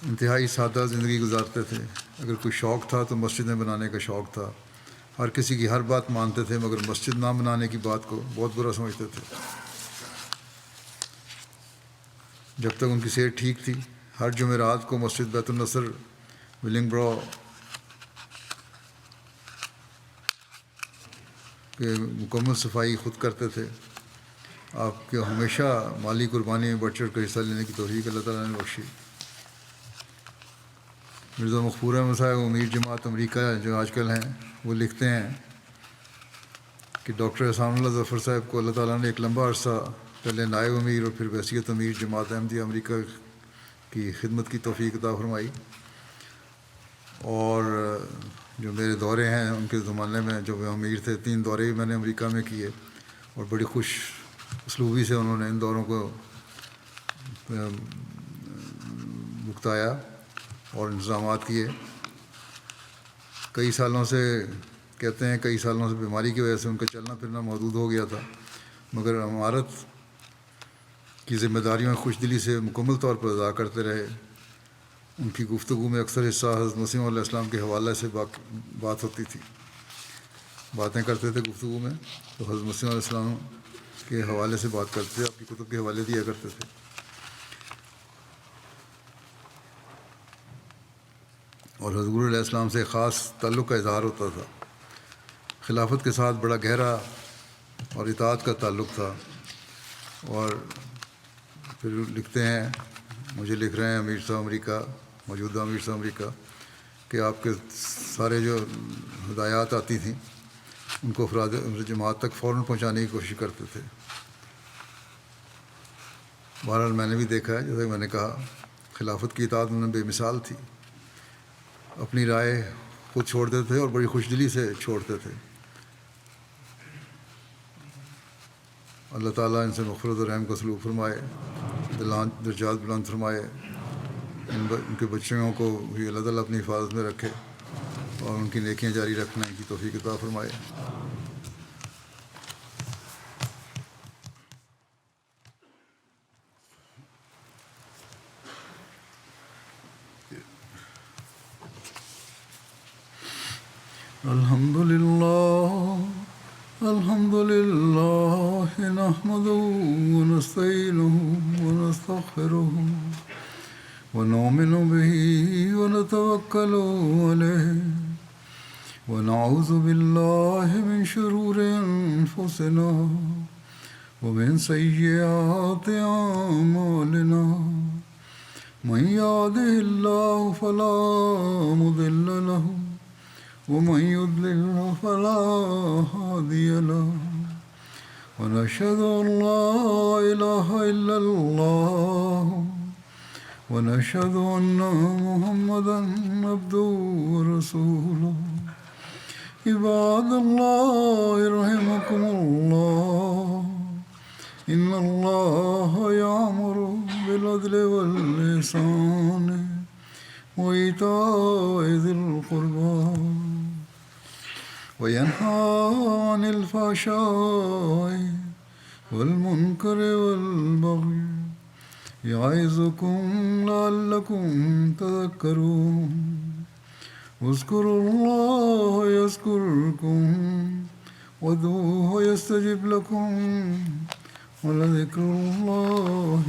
انتہائی سادہ زندگی گزارتے تھے. اگر کوئی شوق تھا تو مسجدیں بنانے کا شوق تھا. ہر کسی کی ہر بات مانتے تھے مگر مسجد نہ بنانے کی بات کو بہت برا سمجھتے تھے. جب تک ان کی صحت ٹھیک تھی ہر جمعرات کو مسجد بیت النصر ولنگ برو کہ مکمل صفائی خود کرتے تھے. آپ کے ہمیشہ مالی قربانی میں بڑھ چڑھ کر حصہ لینے کی توفیق اللہ تعالیٰ نے بخشی. مرزا مغفور احمد صاحب امیر جماعت امریکہ جو آج کل ہیں وہ لکھتے ہیں کہ ڈاکٹر احسان اللہ ظفر صاحب کو اللہ تعالیٰ نے ایک لمبا عرصہ پہلے نائب امیر اور پھر وصیت امیر جماعت احمدیہ امریکہ کی خدمت کی توفیق عطا فرمائی. اور جو میرے دورے ہیں ان کے زمانے میں جو وہ امیر تھے 3 دورے بھی میں نے امریکہ میں کیے اور بڑی خوش اسلوبی سے انہوں نے ان دوروں کو بھگتایا اور انتظامات کیے. کئی سالوں سے کہتے ہیں کئی سالوں سے بیماری کی وجہ سے ان کا چلنا پھرنا محدود ہو گیا تھا مگر عمارت کی ذمہ داریوں خوش دلی سے مکمل طور پر ادا کرتے رہے. ان کی گفتگو میں اکثر حصہ حضرت مسیح علیہ السلام کے حوالے سے بات ہوتی تھی. باتیں کرتے تھے گفتگو میں تو حضرت مسیح علیہ السلام کے حوالے سے بات کرتے تھے. آپ کی کتب کے حوالے دیا کرتے تھے. اور حضور علیہ السلام سے خاص تعلق کا اظہار ہوتا تھا. خلافت کے ساتھ بڑا گہرا اور اطاعت کا تعلق تھا. اور پھر لکھتے ہیں مجھے لکھ رہے ہیں امیر صاحب امریکہ موجودہ امیر صاحب امریکہ کہ آپ کے سارے جو ہدایات آتی تھیں ان کو افراد جماعت تک فوراً پہنچانے کی کوشش کرتے تھے. بہرحال میں نے بھی دیکھا ہے جیسا کہ میں نے کہا خلافت کی اطاعت میں بے مثال تھی. اپنی رائے خود چھوڑتے تھے اور بڑی خوش دلی سے چھوڑتے تھے. اللہ تعالیٰ ان سے مغفرت و رحم کا سلوک فرمائے, درجات بلند فرمائے. ان کے بچیوں کو بھی اللہ تعالیٰ اپنی حفاظت میں رکھے اور ان کی نیکیاں جاری رکھنے کی توفیق عطا فرمائے. الحمد لله نحمده ونستعينه ونستغفره ونؤمن به ونتوكل عليه ونعوذ بالله من شرور أنفسنا ومن سيئات أعمالنا. من يهده الله فلا مضل له ومن يضلل فلا هادي له. ونشهد أن لا إله إلا الله ونشهد أن محمدا عبده ورسوله. عباد الله رحمكم الله إن الله يأمر بالعدل والإحسان وإيتاء ذي القربى وينهى عن الفحشاء والمنكر والبغي يعظكم لعلكم تذكرون. اذكروا الله يذكركم وادعوه يستجب لكم ولذكر الله